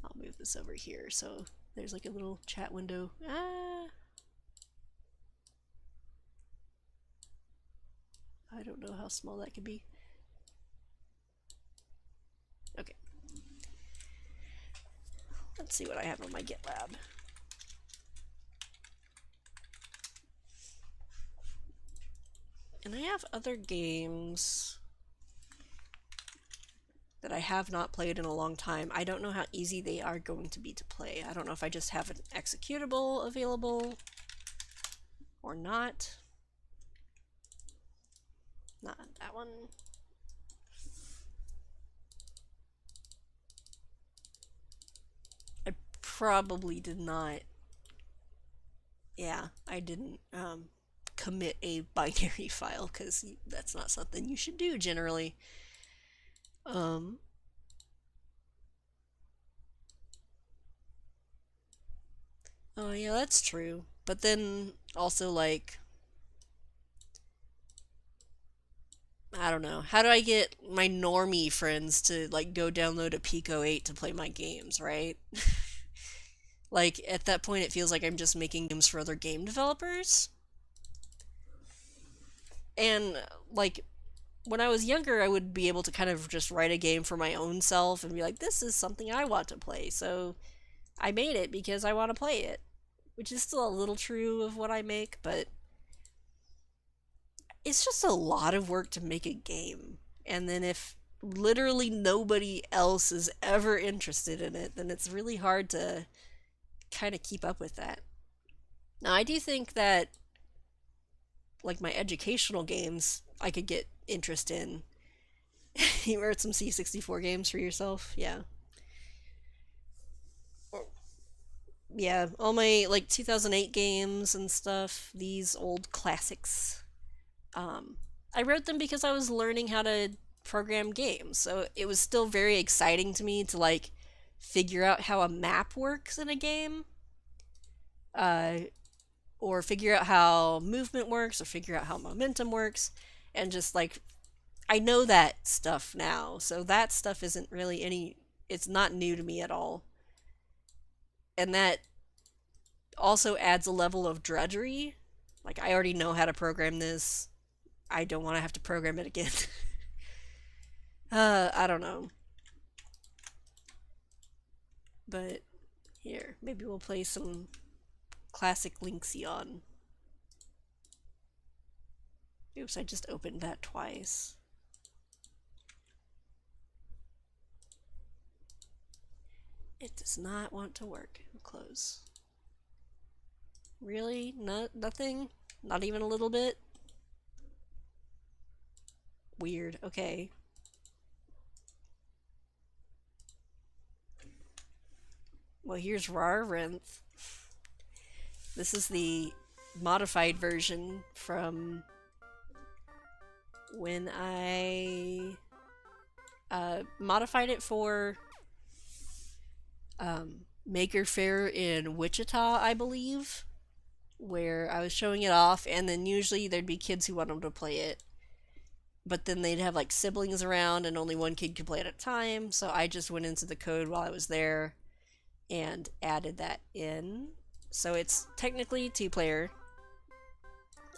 I'll move this over here so there's like a little chat window. I don't know how small that could be. Okay. Let's see what I have on my GitLab. And I have other games that I have not played in a long time. I don't know how easy they are going to be to play. I don't know if I just have an executable available or not. Not that one. I probably did not Yeah, I didn't commit a binary file because that's not something you should do generally. Um, oh yeah, that's true. But then also like I don't know. How do I get my normie friends to like go download a Pico 8 to play my games, right? Like at that point it feels like I'm just making games for other game developers. And like when I was younger, I would be able to kind of just write a game for my own self and be like, this is something I want to play. So I made it because I want to play it, which is still a little true of what I make, but it's just a lot of work to make a game. And then if literally nobody else is ever interested in it, then it's really hard to kind of keep up with that. Now, I do think that like my educational games, I could get interest in. You wrote some C64 games for yourself? Yeah. Yeah, all my like 2008 games and stuff, these old classics. Um, I wrote them because I was learning how to program games, so it was still very exciting to me to like figure out how a map works in a game, uh, or figure out how movement works, or figure out how momentum works, and just like I know that stuff now, so that stuff isn't really any. It's not new to me at all, and that also adds a level of drudgery. Like I already know how to program this. I don't want to have to program it again. I don't know. But here, maybe we'll play some classic Lynxion. Oops, I just opened that twice. It does not want to work. Close. Really? Nothing? Not even a little bit? Weird. Okay. Well, here's Rarrinth. This is the modified version from when I modified it for Maker Faire in Wichita, I believe, where I was showing it off, and then usually there'd be kids who wanted to play it, but then they'd have like siblings around, and only one kid could play at a time. So I just went into the code while I was there and added that in. So it's technically two-player.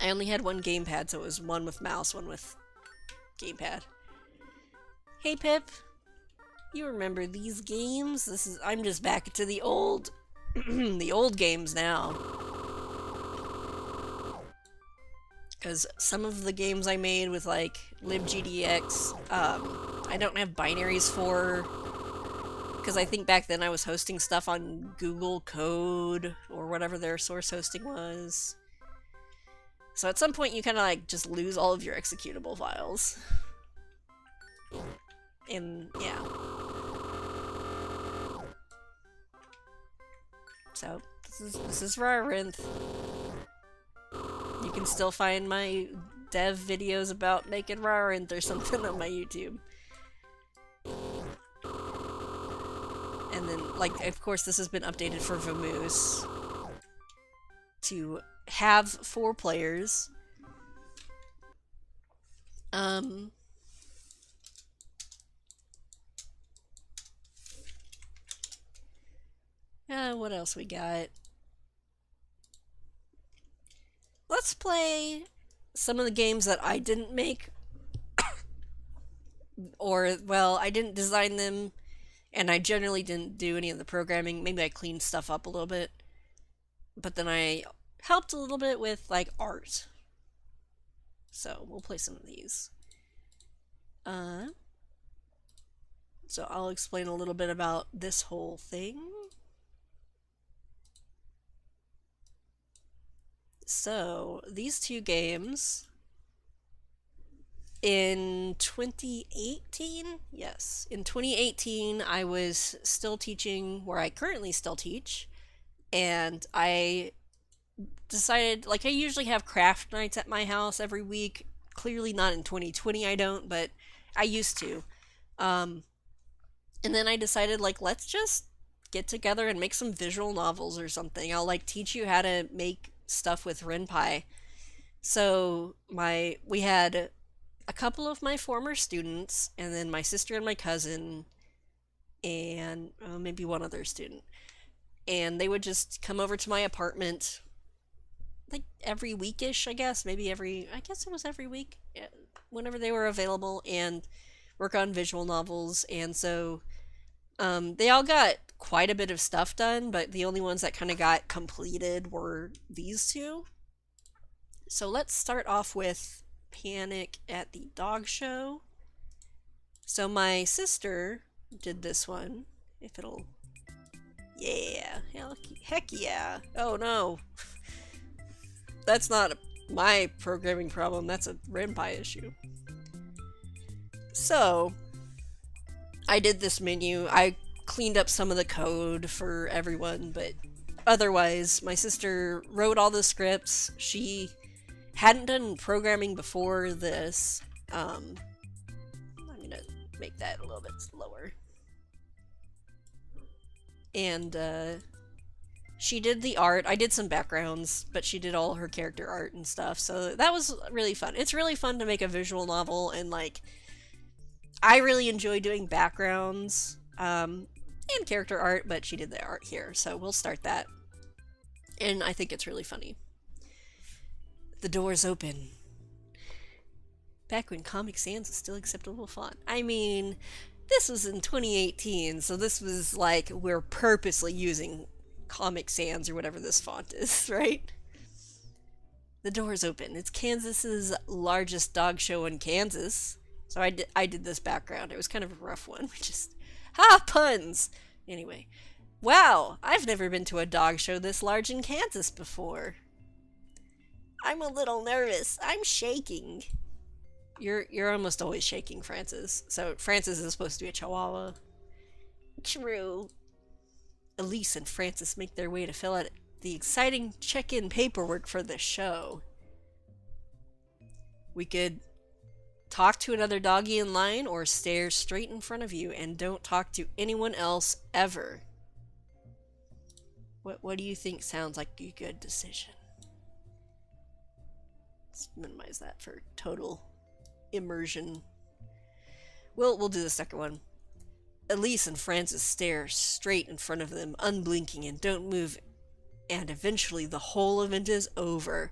I only had one gamepad, so it was one with mouse, one with gamepad. Hey Pip, you remember these games? I'm just back to the old the old games now. Because some of the games I made with like libgdx, I don't have binaries for, because I think back then I was hosting stuff on Google Code or whatever their source hosting was. So at some point you kind of like just lose all of your executable files. And yeah. So this is Rarrinth. You can still find my dev videos about making Rarrinth or something on my YouTube. And then, like, of course, this has been updated for Vamoose to have 4 players. What else we got? Let's play some of the games that I didn't make. Or, well, I didn't design them, and I generally didn't do any of the programming. Maybe I cleaned stuff up a little bit. But then I helped a little bit with, like, art. So, we'll play some of these. So I'll explain a little bit about this whole thing. So, these 2 games in 2018, yes, in 2018 I was still teaching where I currently still teach, and I decided, like, I usually have craft nights at my house every week. Clearly not in 2020, I don't, but I used to. Um, and then I decided, like, let's just get together and make some visual novels or something. I'll, like, teach you how to make stuff with RenPy. So, we had a couple of my former students, and then my sister and my cousin, and maybe one other student. And they would just come over to my apartment, like every weekish, I guess. I guess it was every week, whenever they were available, and work on visual novels. And so they all got quite a bit of stuff done, but the only ones that kind of got completed were these two. So let's start off with Panic at the Dog Show. So my sister did this one. If it'll... Yeah. Heck yeah. Oh no. That's not my programming problem. That's a RenPy issue. So, I did this menu. I cleaned up some of the code for everyone, but otherwise, my sister wrote all the scripts. She hadn't done programming before this. I'm gonna make that a little bit slower. And she did the art. I did some backgrounds, but she did all her character art and stuff. So that was really fun. It's really fun to make a visual novel, and like, I really enjoy doing backgrounds and character art, but she did the art here. So we'll start that. And I think it's really funny. The door's open. Back when Comic Sans was still acceptable font. I mean, this was in 2018, so this was like, we're purposely using Comic Sans or whatever this font is, right? The door's open. It's Kansas's largest dog show in Kansas. So I did this background. It was kind of a rough one. Just, puns! Anyway. Wow, I've never been to a dog show this large in Kansas before. I'm a little nervous. I'm shaking. You're almost always shaking, Francis. So Francis is supposed to be a chihuahua. True. Elise and Francis make their way to fill out the exciting check-in paperwork for the show. We could talk to another doggy in line or stare straight in front of you and don't talk to anyone else ever. What do you think sounds like a good decision? Let's minimize that for total immersion. We'll do the second one. Elise and Francis stare straight in front of them, unblinking, and don't move. And eventually the whole event is over.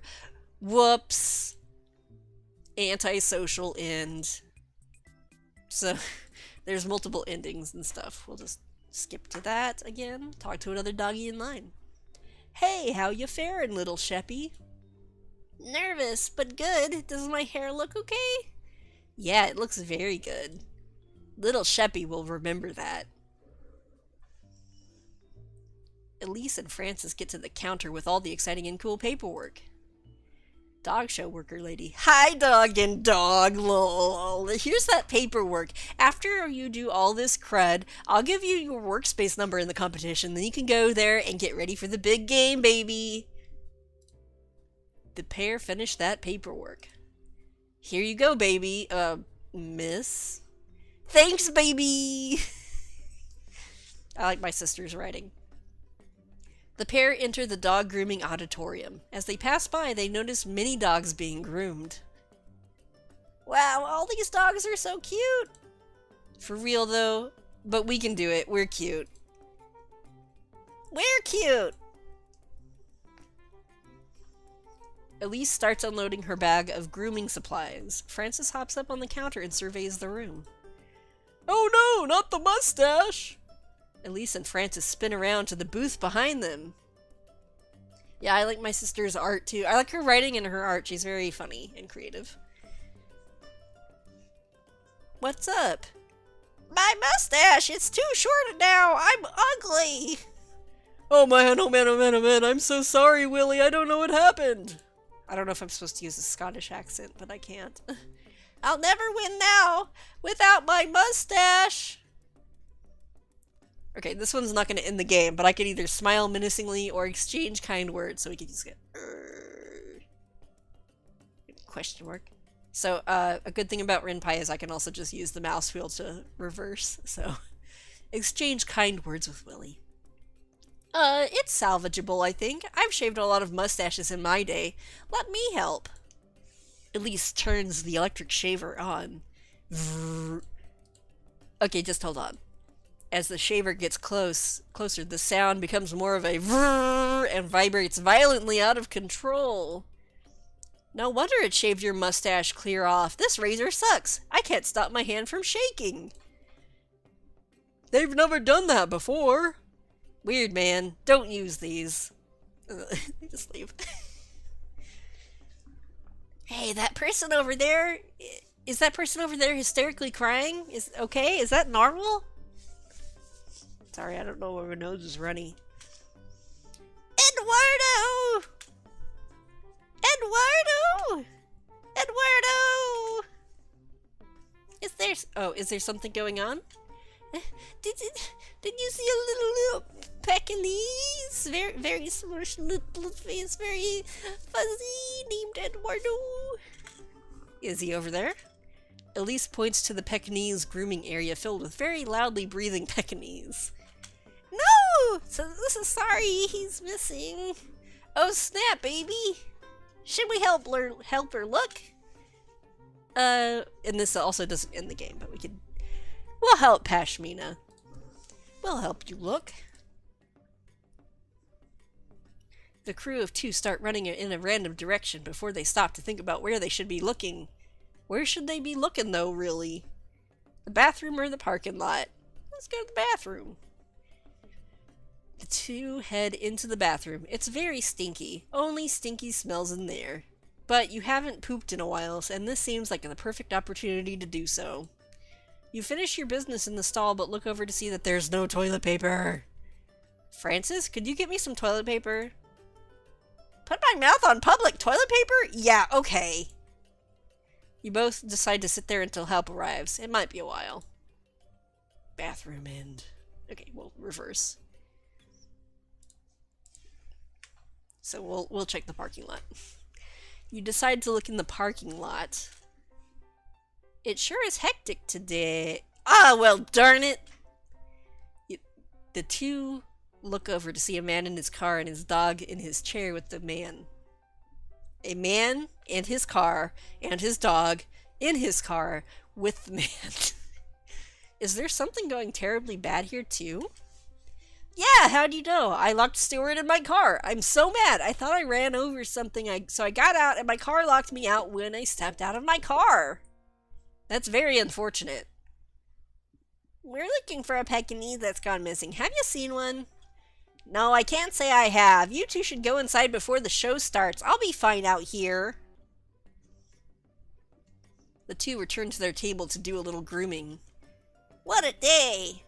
Whoops. Antisocial end. So there's multiple endings and stuff. We'll just skip to that again. Talk to another doggy in line. Hey, how you faring, little Sheppy? Nervous, but good. Does my hair look okay? Yeah, it looks very good. Little Sheppy will remember that. Elise and Francis get to the counter with all the exciting and cool paperwork. Dog show worker lady. Hi, dog and dog, lol. Here's that paperwork. After you do all this crud, I'll give you your workspace number in the competition. Then you can go there and get ready for the big game, baby. The pair finished that paperwork. Here you go, baby. Miss? Thanks, baby! I like my sister's writing. The pair enter the dog grooming auditorium. As they pass by, they notice many dogs being groomed. Wow, all these dogs are so cute! For real, though. But we can do it. We're cute. We're cute! Elise starts unloading her bag of grooming supplies. Francis hops up on the counter and surveys the room. Oh no, not the mustache! Elise and Francis spin around to the booth behind them. Yeah, I like my sister's art too. I like her writing and her art. She's very funny and creative. What's up? My mustache! It's too short now! I'm ugly! Oh man, oh man, oh man, oh man. I'm so sorry, Willie. I don't know what happened. I don't know if I'm supposed to use a Scottish accent, but I can't. I'll never win now without my mustache! Okay, this one's not going to end the game, but I could either smile menacingly or exchange kind words, so we could just get question mark. So, a good thing about Renpai is I can also just use the mouse wheel to reverse, so exchange kind words with Willy. It's salvageable, I think. I've shaved a lot of mustaches in my day. Let me help. Elise turns the electric shaver on. Okay, just hold on. As the shaver gets closer, the sound becomes more of a and vibrates violently out of control. No wonder it shaved your mustache clear off. This razor sucks. I can't stop my hand from shaking. They've never done that before. Weird, man. Don't use these. They just leave. Hey, that person over there... Is that person over there hysterically crying? Is that normal? Sorry, I don't know where my nose is runny. Eduardo! Eduardo! Eduardo! Is there something going on? Did you see a little Pekingese? Very smushed little face, very fuzzy, named Eduardo. Is he over there? Elise points to the Pekingese grooming area filled with very loudly breathing Pekingese. No! So this is sorry, he's missing. Oh snap, baby! Should we help her look? And this also doesn't end the game, but we'll help Pashmina. We'll help you look. The crew of two start running in a random direction before they stop to think about where they should be looking. Where should they be looking, though, really? The bathroom or the parking lot? Let's go to the bathroom. The two head into the bathroom. It's very stinky. Only stinky smells in there. But you haven't pooped in a while, and this seems like the perfect opportunity to do so. You finish your business in the stall, but look over to see that there's no toilet paper. Francis, could you get me some toilet paper? Put my mouth on public toilet paper? Yeah, okay. You both decide to sit there until help arrives. It might be a while. Bathroom end. Okay, we'll reverse. So we'll check the parking lot. You decide to look in the parking lot. It sure is hectic today. Ah, well, darn it! The two look over to see a man in his car and his dog in his chair with the man. A man and his car and his dog in his car with the man. Is there something going terribly bad here too? Yeah, how'd you know? I locked Stewart in my car. I'm so mad. I thought I ran over something, so I got out and my car locked me out when I stepped out of my car. That's very unfortunate. We're looking for a Pekingese that's gone missing. Have you seen one? No, I can't say I have. You two should go inside before the show starts. I'll be fine out here. The two return to their table to do a little grooming. What a day!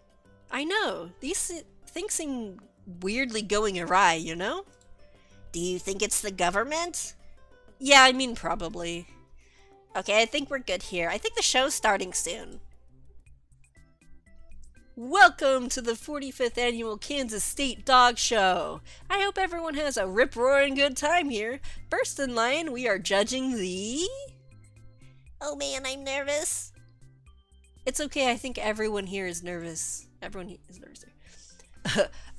I know. These things seem weirdly going awry, you know? Do you think it's the government? Yeah, I mean probably. Okay, I think we're good here. I think the show's starting soon. Welcome to the 45th Annual Kansas State Dog Show. I hope everyone has a rip-roaring good time here. First in line, we are judging the... Oh man, I'm nervous. It's okay, I think everyone here is nervous. Everyone is nervous.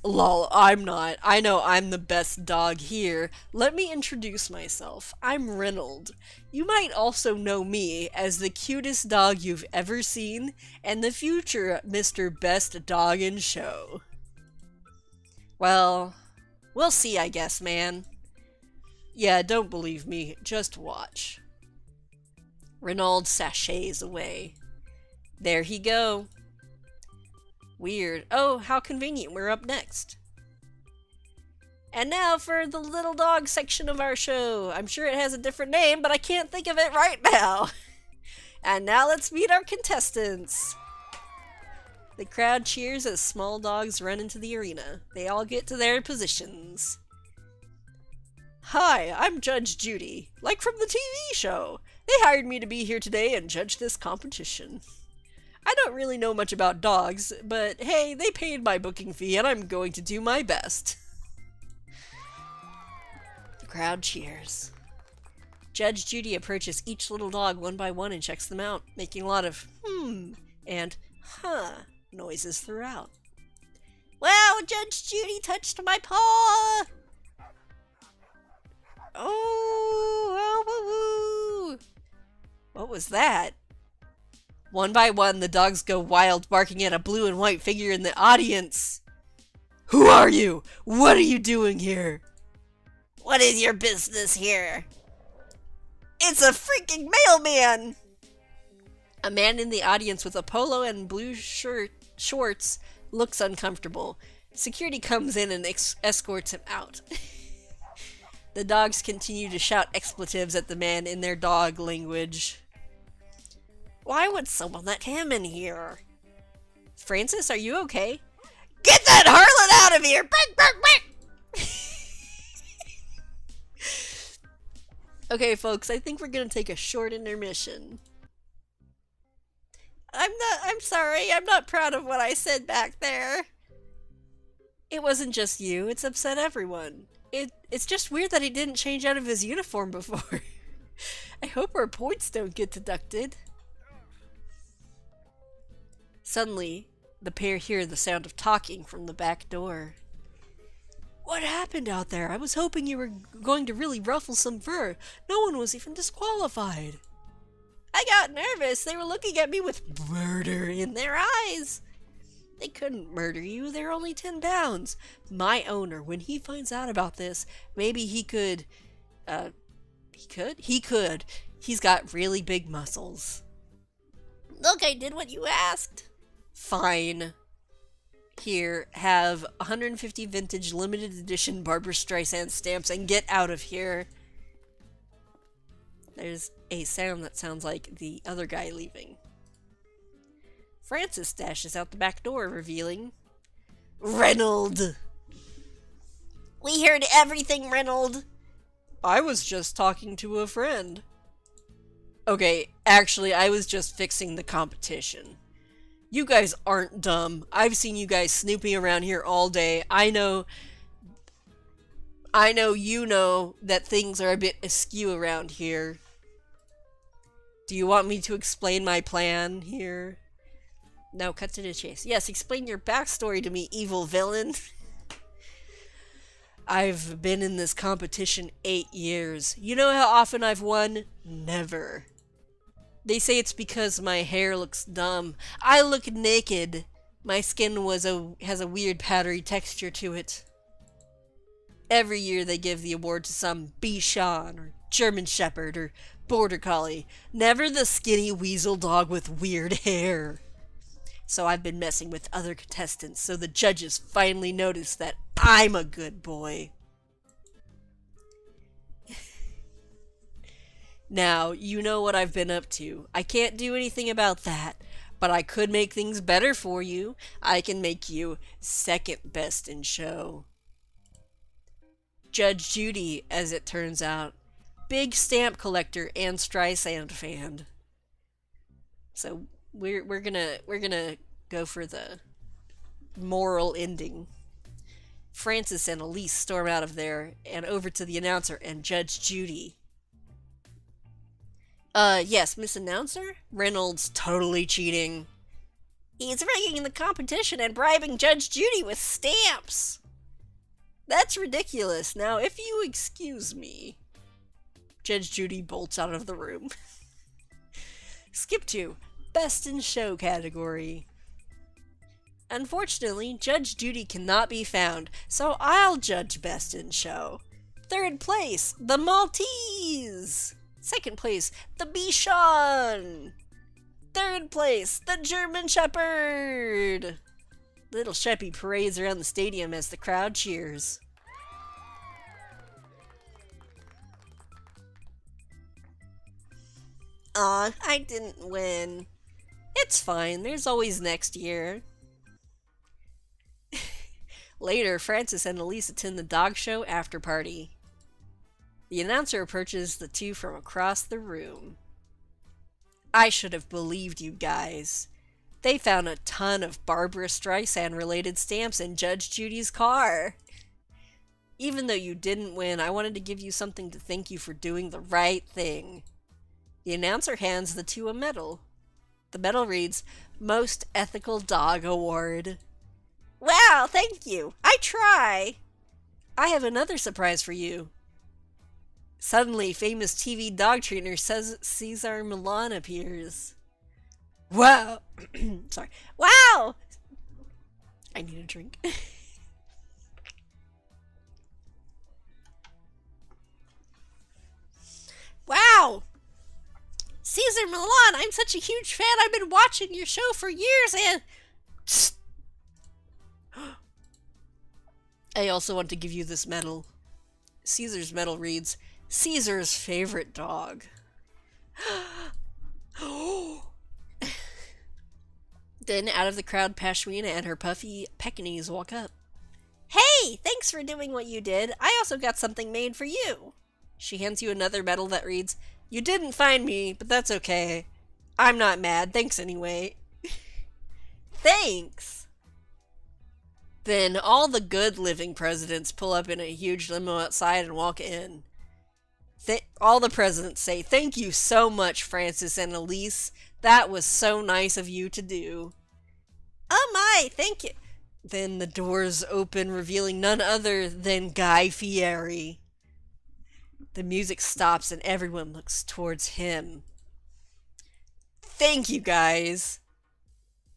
Lol, I'm not. I know I'm the best dog here. Let me introduce myself. I'm Reynold. You might also know me as the cutest dog you've ever seen and the future Mr. Best Dog in Show. Well, we'll see, I guess, man. Yeah, don't believe me. Just watch. Reynold sachets away. There he go. Weird. Oh, how convenient. We're up next. And now for the little dog section of our show. I'm sure it has a different name, but I can't think of it right now. And now let's meet our contestants. The crowd cheers as small dogs run into the arena. They all get to their positions. Hi, I'm Judge Judy, like from the TV show. They hired me to be here today and judge this competition. I I don't really know much about dogs, but hey, they paid my booking fee and I'm going to do my best. The crowd cheers. Judge Judy approaches each little dog one by one and checks them out, making a lot of and huh noises throughout. Wow, Judge Judy touched my paw! Oh, woo, woo. What was that? One by one, the dogs go wild, barking at a blue and white figure in the audience. Who are you? What are you doing here? What is your business here? It's a freaking mailman! A man in the audience with a polo and blue shorts looks uncomfortable. Security comes in and escorts him out. The dogs continue to shout expletives at the man in their dog language. Why would someone let him in here? Francis, are you okay? Get that harlot out of here! Bark, bark, bark! Okay, folks, I think we're gonna take a short intermission. I'm sorry, I'm not proud of what I said back there. It wasn't just you, it's upset everyone. It's just weird that he didn't change out of his uniform before. I hope our points don't get deducted. Suddenly, the pair hear the sound of talking from the back door. What happened out there? I was hoping you were going to really ruffle some fur. No one was even disqualified. I got nervous. They were looking at me with murder in their eyes. They couldn't murder you. They're only 10 pounds. My owner, when he finds out about this, maybe he could... He could. He's got really big muscles. Look, I did what you asked. Fine. Here, have 150 vintage limited edition Barbra Streisand stamps and get out of here. There's a sound that sounds like the other guy leaving. Francis dashes out the back door, revealing... Reynold! We heard everything, Reynold! I was just talking to a friend. Okay, actually, I was just fixing the competition. You guys aren't dumb. I've seen you guys snooping around here all day. I know you know that things are a bit askew around here. Do you want me to explain my plan here? No, cut to the chase. Yes, explain your backstory to me, evil villain. I've been in this competition 8 years. You know how often I've won? Never. They say it's because my hair looks dumb. I look naked. My skin has a weird powdery texture to it. Every year they give the award to some Bichon or German Shepherd or Border Collie. Never the skinny weasel dog with weird hair. So I've been messing with other contestants so the judges finally notice that I'm a good boy. Now, you know what I've been up to. I can't do anything about that, but I could make things better for you. I can make you second best in show. Judge Judy, as it turns out, big stamp collector and Streisand fan. So we're gonna go for the moral ending. Francis and Elise storm out of there and over to the announcer and Judge Judy. Yes, Miss Announcer? Reynolds totally cheating. He's rigging the competition and bribing Judge Judy with stamps. That's ridiculous. Now, if you excuse me. Judge Judy bolts out of the room. Skip to Best in Show category. Unfortunately, Judge Judy cannot be found, so I'll judge Best in Show. Third place, the Maltese. Second place, the Bichon. Third place, the German Shepherd. Little Sheppy parades around the stadium as the crowd cheers. Aw, I didn't win. It's fine, there's always next year. Later, Francis and Elise attend the dog show after party. The announcer approaches the two from across the room. I should have believed you guys. They found a ton of Barbara Streisand-related stamps in Judge Judy's car. Even though you didn't win, I wanted to give you something to thank you for doing the right thing. The announcer hands the two a medal. The medal reads, Most Ethical Dog Award. Wow, thank you. I try. I have another surprise for you. Suddenly, famous TV dog trainer Cesar Millan appears. Wow. Sorry. Wow! I need a drink. Wow! Cesar Millan, I'm such a huge fan. I've been watching your show for years and... Psst. I also want to give you this medal. Caesar's medal reads, Caesar's favorite dog. Then out of the crowd, Pashmina and her puffy Pekingese walk up. Hey, thanks for doing what you did. I also got something made for you. She hands you another medal that reads, You didn't find me, but that's okay. I'm not mad. Thanks anyway. Thanks. Then all the good living presidents pull up in a huge limo outside and walk in. All the presidents say, Thank you so much, Francis and Elise. That was so nice of you to do. Oh my, thank you. Then the doors open, revealing none other than Guy Fieri. The music stops and everyone looks towards him. Thank you, guys.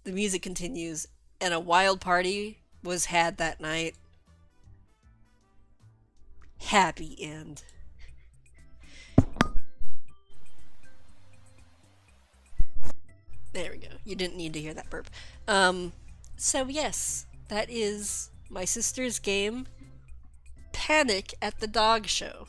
The music continues, and a wild party was had that night. Happy end. There we go. You didn't need to hear that burp. So yes, that is my sister's game, Panic at the Dog Show.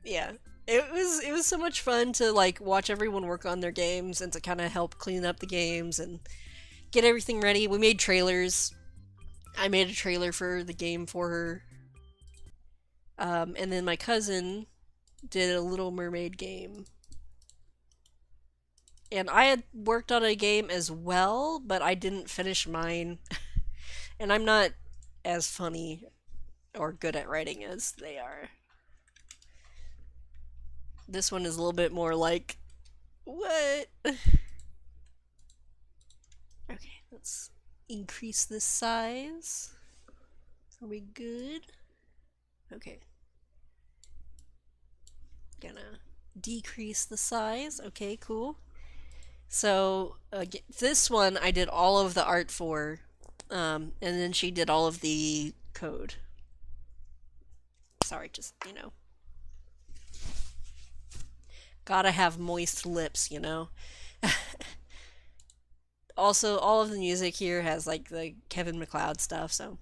Yeah, it was so much fun to like watch everyone work on their games and to kind of help clean up the games and get everything ready. We made trailers. I made a trailer for the game for her. And then my cousin did a Little Mermaid game. And I had worked on a game as well, but I didn't finish mine. And I'm not as funny or good at writing as they are. This one is a little bit more like, what? Okay, let's increase the size. Are we good? Okay. Gonna decrease the size. Okay, cool. So, this one I did all of the art for, and then she did all of the code. Sorry, just, you know. Gotta have moist lips, you know? Also, all of the music here has, like, the Kevin MacLeod stuff, so...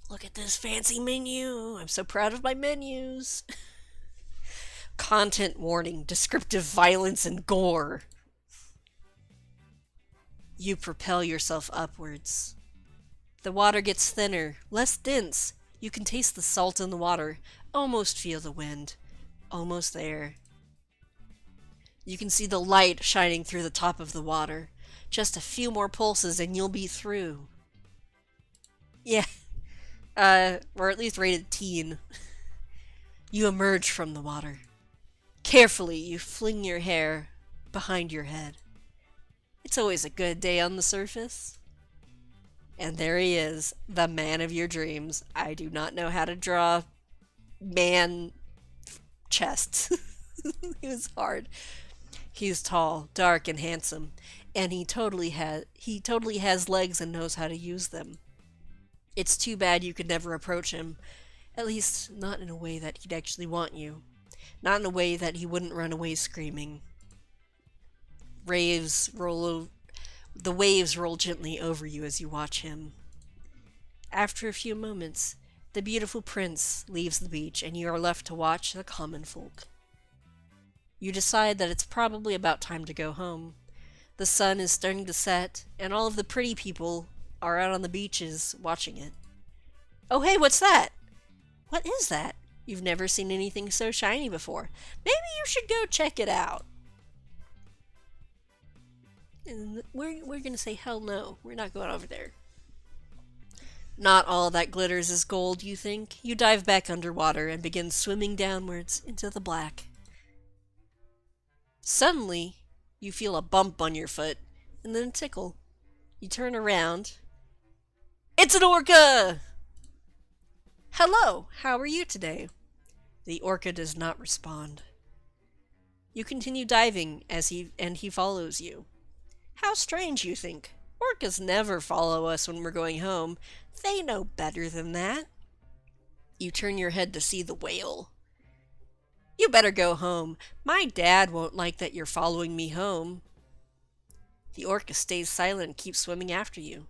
Look at this fancy menu! I'm so proud of my menus! Content warning, descriptive violence and gore. You propel yourself upwards. The water gets thinner, less dense. You can taste the salt in the water, almost feel the wind. Almost there. You can see the light shining through the top of the water. Just a few more pulses and you'll be through. Yeah. Or at least rated teen. You emerge from the water. Carefully, you fling your hair behind your head. It's always a good day on the surface. And there he is, the man of your dreams. I do not know how to draw man chests. It was hard. He's tall, dark, and handsome, and he totally has legs and knows how to use them. It's too bad you could never approach him, at least not in a way that he'd actually want you. Not in a way that he wouldn't run away screaming. The waves roll gently over you as you watch him. After a few moments, the beautiful prince leaves the beach and you are left to watch the common folk. You decide that it's probably about time to go home. The sun is starting to set, and all of the pretty people are out on the beaches watching it. Oh hey, what's that? What is that? You've never seen anything so shiny before. Maybe you should go check it out. And we're gonna say hell no. We're not going over there. Not all that glitters is gold, you think. You dive back underwater and begin swimming downwards into the black. Suddenly, you feel a bump on your foot, and then a tickle. You turn around. It's an orca! Hello, how are you today? The orca does not respond. You continue diving as he follows you. How strange, you think. Orcas never follow us when we're going home. They know better than that. You turn your head to see the whale. You better go home. My dad won't like that you're following me home. The orca stays silent and keeps swimming after you.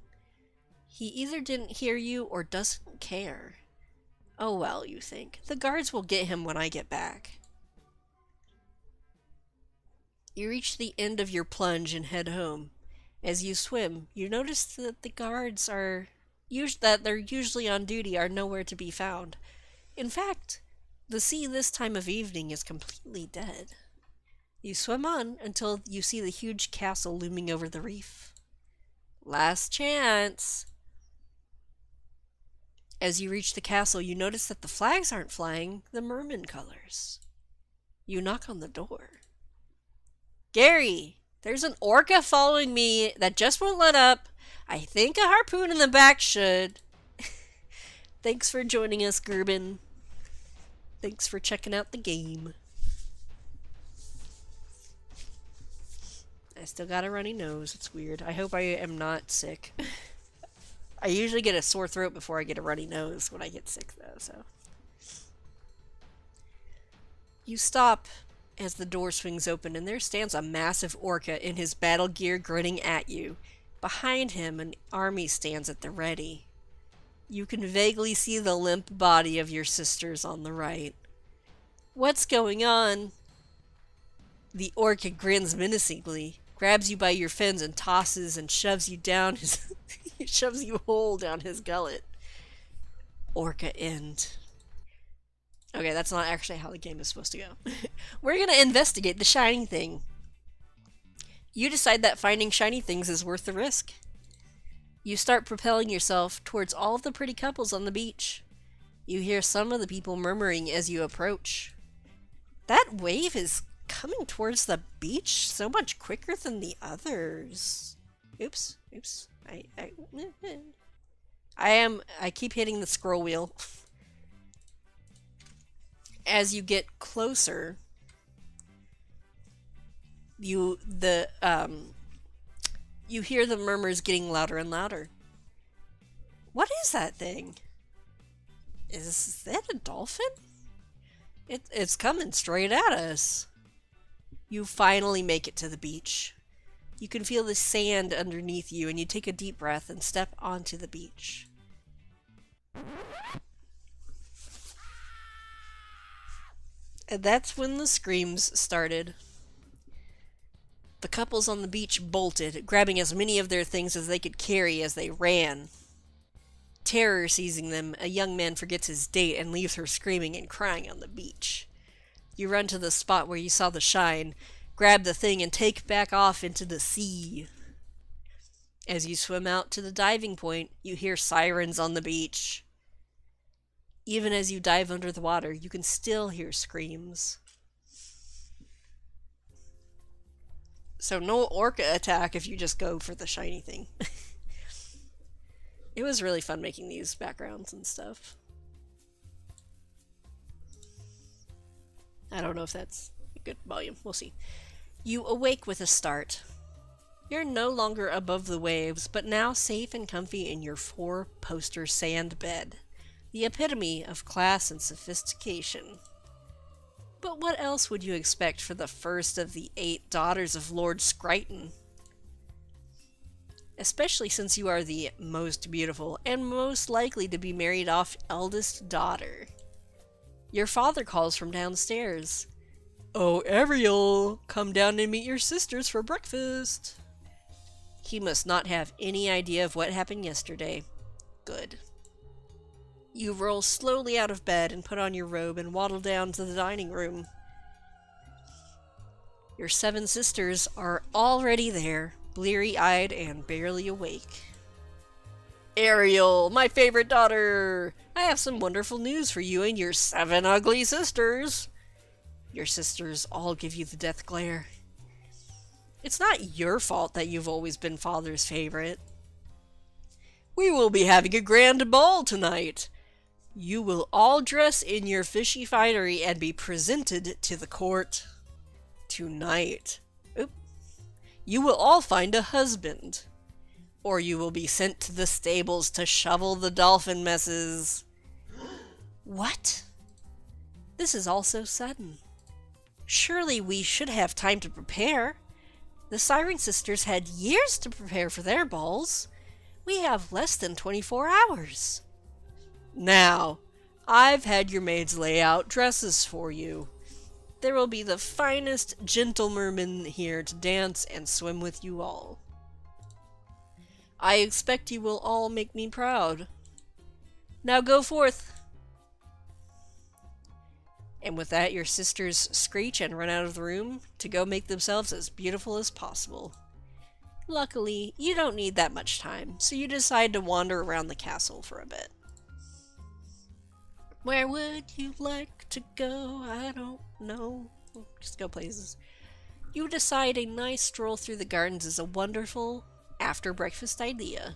He either didn't hear you or doesn't care. Oh well, you think. The guards will get him when I get back. You reach the end of your plunge and head home. As you swim, you notice that the guards they're usually on duty are nowhere to be found. In fact, the sea this time of evening is completely dead. You swim on until you see the huge castle looming over the reef. Last chance! As you reach the castle, you notice that the flags aren't flying, the merman colors. You knock on the door. Gary, there's an orca following me that just won't let up. I think a harpoon in the back should. Thanks for joining us, Gerben. Thanks for checking out the game. I still got a runny nose. It's weird. I hope I am not sick. I usually get a sore throat before I get a runny nose when I get sick, though, so. You stop as the door swings open, and there stands a massive orca in his battle gear grinning at you. Behind him, an army stands at the ready. You can vaguely see the limp body of your sisters on the right. What's going on? The orca grins menacingly, grabs you by your fins, and tosses and shoves you down his... he shoves you whole down his gullet. Orca end. Okay, that's not actually how the game is supposed to go. We're gonna investigate the shiny thing. You decide that finding shiny things is worth the risk. You start propelling yourself towards all of the pretty couples on the beach. You hear some of the people murmuring as you approach. That wave is coming towards the beach so much quicker than the others. Oops. I keep hitting the scroll wheel. As you get closer, you hear the murmurs getting louder and louder. What is that thing? Is that a dolphin? It's coming straight at us. You finally make it to the beach. You can feel the sand underneath you, and you take a deep breath and step onto the beach. And that's when the screams started. The couples on the beach bolted, grabbing as many of their things as they could carry as they ran. Terror seizing them, a young man forgets his date and leaves her screaming and crying on the beach. You run to the spot where you saw the shine, grab the thing, and take back off into the sea. As you swim out to the diving point, you hear sirens on the beach. Even as you dive under the water, you can still hear screams. So no orca attack if you just go for the shiny thing. It was really fun making these backgrounds and stuff. I don't know if that's a good volume. We'll see. You awake with a start. You're no longer above the waves, but now safe and comfy in your 4-poster sand bed. The epitome of class and sophistication. But what else would you expect for the first of the 8 daughters of Lord Scryton? Especially since you are the most beautiful and most likely to be married off eldest daughter. Your father calls from downstairs. "Oh, Ariel, come down and meet your sisters for breakfast." He must not have any idea of what happened yesterday. Good. You roll slowly out of bed and put on your robe and waddle down to the dining room. Your 7 sisters are already there. bleary-eyed and barely awake. Ariel, my favorite daughter! I have some wonderful news for you and your 7 ugly sisters. Your sisters all give you the death glare. It's not your fault that you've always been father's favorite. We will be having a grand ball tonight. You will all dress in your fishy finery and be presented to the court. Tonight. You will all find a husband. Or you will be sent to the stables to shovel the dolphin messes. What? This is all so sudden. Surely we should have time to prepare. The Siren Sisters had years to prepare for their balls. We have less than 24 hours. Now, I've had your maids lay out dresses for you. There will be the finest gentlemermen here to dance and swim with you all. I expect you will all make me proud. Now go forth. And with that, your sisters screech and run out of the room to go make themselves as beautiful as possible. Luckily, you don't need that much time, so you decide to wander around the castle for a bit. Where would you like to go? I don't know. Just go places. You decide a nice stroll through the gardens is a wonderful after-breakfast idea.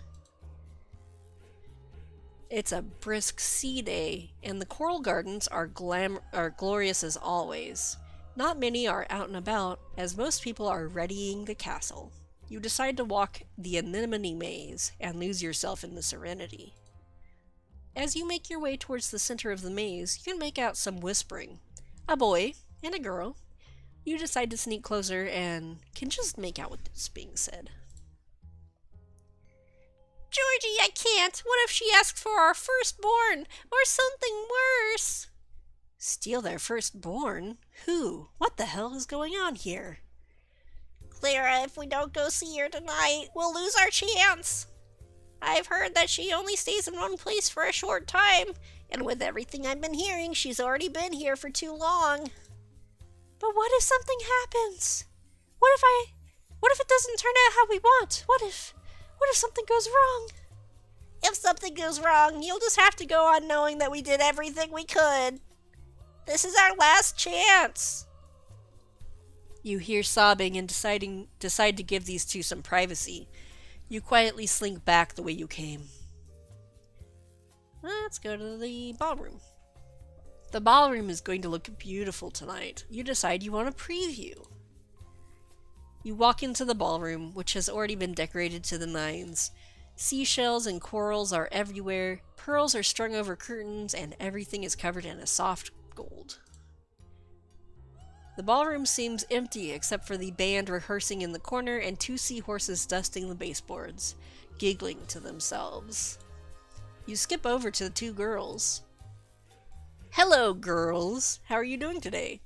It's a brisk sea day, and the coral gardens are glorious as always. Not many are out and about, as most people are readying the castle. You decide to walk the anemone maze and lose yourself in the serenity. As you make your way towards the center of the maze, you can make out some whispering. A boy and a girl. You decide to sneak closer and can just make out what's being said. Georgie, I can't. What if she asks for our firstborn? Or something worse? Steal their firstborn? Who? What the hell is going on here? Clara, if we don't go see her tonight, we'll lose our chance. I've heard that she only stays in one place for a short time, and with everything I've been hearing, she's already been here for too long. But what if something happens? What if it doesn't turn out how we want? What if something goes wrong? If something goes wrong, you'll just have to go on knowing that we did everything we could. This is our last chance. You hear sobbing and decide to give these two some privacy. You quietly slink back the way you came. Let's go to the ballroom. The ballroom is going to look beautiful tonight. You decide you want a preview. You walk into the ballroom, which has already been decorated to the nines. Seashells and corals are everywhere, pearls are strung over curtains, and everything is covered in a soft gold. The ballroom seems empty except for the band rehearsing in the corner and 2 seahorses dusting the baseboards, giggling to themselves. You skip over to the 2 girls. Hello, girls! How are you doing today?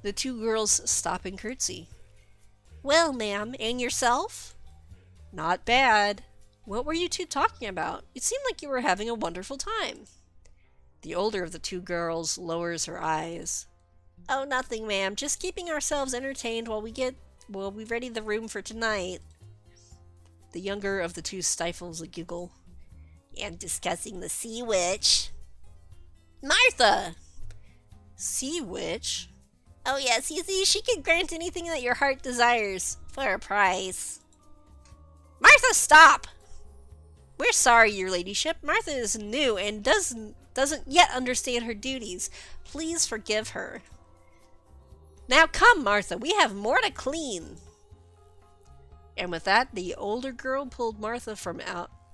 The 2 girls stop and curtsy. Well, ma'am, and yourself? Not bad. What were you 2 talking about? It seemed like you were having a wonderful time. The older of the 2 girls lowers her eyes. Oh, nothing, ma'am. Just keeping ourselves entertained while we ready the room for tonight. The younger of the 2 stifles a giggle. And discussing the sea witch. Martha! Sea witch? Oh yes, you see, she can grant anything that your heart desires, for a price. Martha, stop! We're sorry, your ladyship. Martha is new and doesn't yet understand her duties. Please forgive her. Now come, Martha, we have more to clean. And with that, the older girl pulled Martha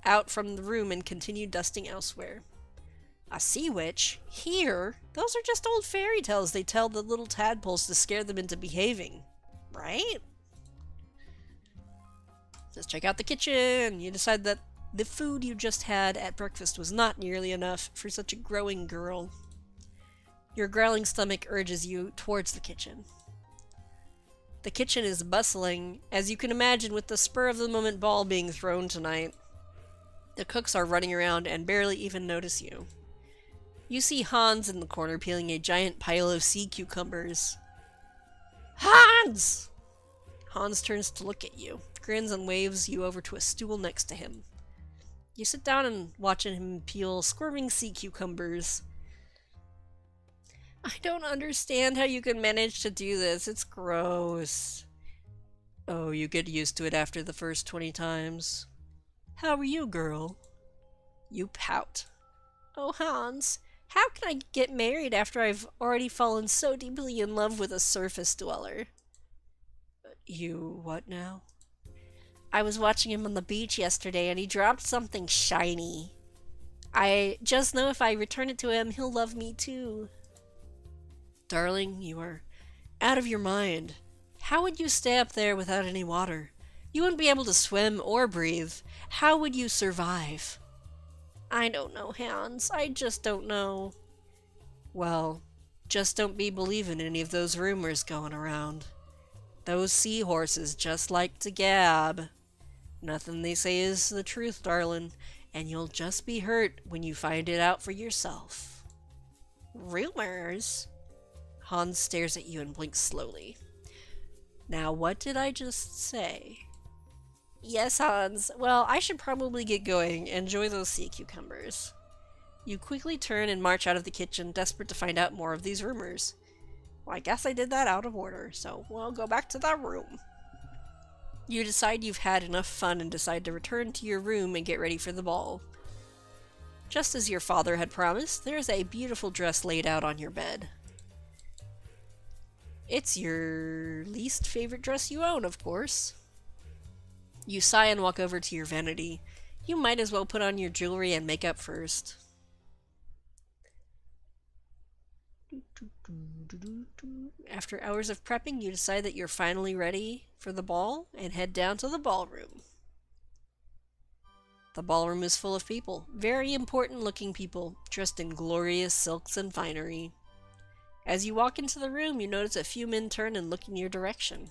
out from the room and continued dusting elsewhere. A sea witch? Here? Those are just old fairy tales they tell the little tadpoles to scare them into behaving. Right? Let's check out the kitchen. You decide that the food you just had at breakfast was not nearly enough for such a growing girl. Your growling stomach urges you towards the kitchen. The kitchen is bustling, as you can imagine, with the spur-of-the-moment ball being thrown tonight. The cooks are running around and barely even notice you. You see Hans in the corner peeling a giant pile of sea cucumbers. Hans! Hans turns to look at you, grins and waves you over to a stool next to him. You sit down and watch him peel squirming sea cucumbers. I don't understand how you can manage to do this. It's gross. Oh, you get used to it after the first 20 times. How are you, girl? You pout. Oh, Hans, how can I get married after I've already fallen so deeply in love with a surface dweller? You what now? I was watching him on the beach yesterday and he dropped something shiny. I just know if I return it to him, he'll love me too. Darling, you are out of your mind. How would you stay up there without any water? You wouldn't be able to swim or breathe. How would you survive? I don't know, Hans. I just don't know. Well, just don't be believing any of those rumors going around. Those seahorses just like to gab. Nothing they say is the truth, darling, and you'll just be hurt when you find it out for yourself. Rumors? Hans stares at you and blinks slowly. Now, what did I just say? Yes, Hans. Well, I should probably get going. Enjoy those sea cucumbers. You quickly turn and march out of the kitchen, desperate to find out more of these rumors. Well, I guess I did that out of order, so we'll go back to that room. You decide you've had enough fun and decide to return to your room and get ready for the ball. Just as your father had promised, there's a beautiful dress laid out on your bed. It's your least favorite dress you own, of course. You sigh and walk over to your vanity. You might as well put on your jewelry and makeup first. After hours of prepping, you decide that you're finally ready for the ball and head down to the ballroom. The ballroom is full of people, very important looking people, dressed in glorious silks and finery. As you walk into the room, you notice a few men turn and look in your direction.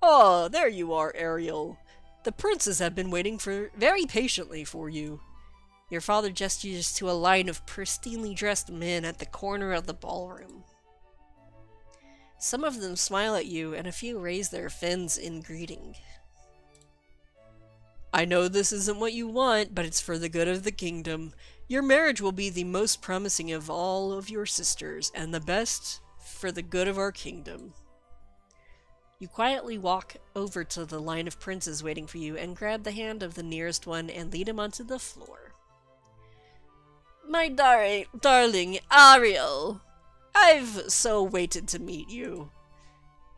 Oh, there you are, Ariel. The princes have been waiting very patiently for you. Your father gestures to a line of pristinely dressed men at the corner of the ballroom. Some of them smile at you, and a few raise their fins in greeting. I know this isn't what you want, but it's for the good of the kingdom. Your marriage will be the most promising of all of your sisters, and the best for the good of our kingdom. You quietly walk over to the line of princes waiting for you and grab the hand of the nearest one and lead him onto the floor. My darling Ariel, I've so waited to meet you.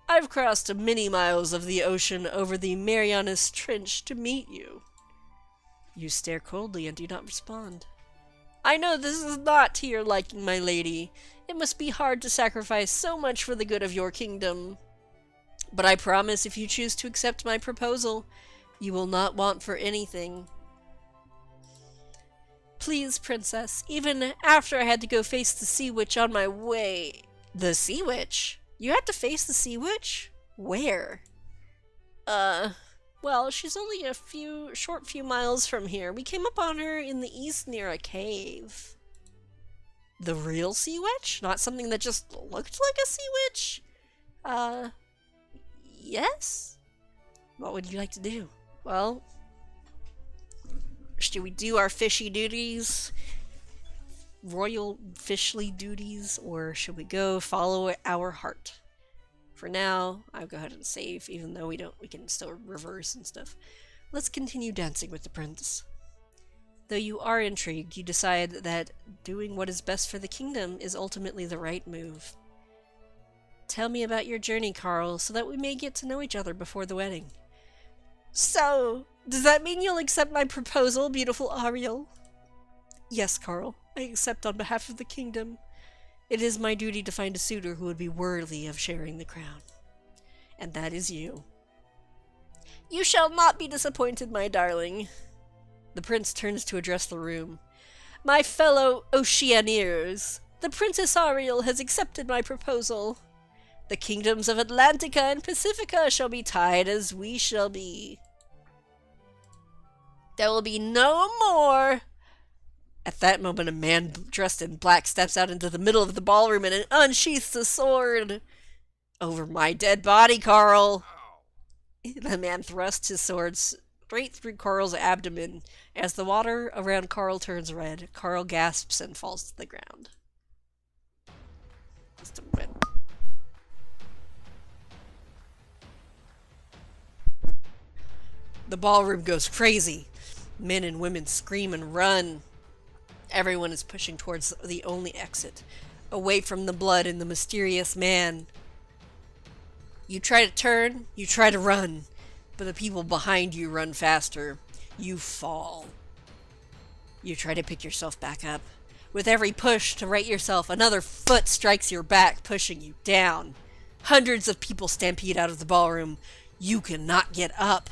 I've crossed many miles of the ocean over the Marianas Trench to meet you. You stare coldly and do not respond. I know this is not to your liking, my lady. It must be hard to sacrifice so much for the good of your kingdom. But I promise if you choose to accept my proposal, you will not want for anything. Please, princess, even after I had to go face the sea witch on my way... The sea witch? You had to face the sea witch? Where? Well, she's only a short few miles from here. We came upon her in the east near a cave. The real sea witch? Not something that just looked like a sea witch? Yes? What would you like to do? Well, should we do our fishy duties? Royal fishly duties? Or should we go follow our heart? For now, I'll go ahead and save, even though we can still reverse and stuff. Let's continue dancing with the prince. Though you are intrigued, you decide that doing what is best for the kingdom is ultimately the right move. Tell me about your journey, Carl, so that we may get to know each other before the wedding. So, does that mean you'll accept my proposal, beautiful Ariel? Yes, Carl, I accept on behalf of the kingdom. It is my duty to find a suitor who would be worthy of sharing the crown. And that is you. You shall not be disappointed, my darling. The prince turns to address the room. My fellow Oceaneers, the Princess Ariel has accepted my proposal. The kingdoms of Atlantica and Pacifica shall be tied as we shall be. There will be no more. At that moment, a man dressed in black steps out into the middle of the ballroom and unsheaths a sword. Over my dead body, Carl. The man thrusts his sword straight through Carl's abdomen. As the water around Carl turns red, Carl gasps and falls to the ground. Just a bit. The ballroom goes crazy. Men and women scream and run. Everyone is pushing towards the only exit, away from the blood and the mysterious man. You try to turn, you try to run, but the people behind you run faster. You fall. You try to pick yourself back up. With every push to right yourself, another foot strikes your back, pushing you down. Hundreds of people stampede out of the ballroom. You cannot get up.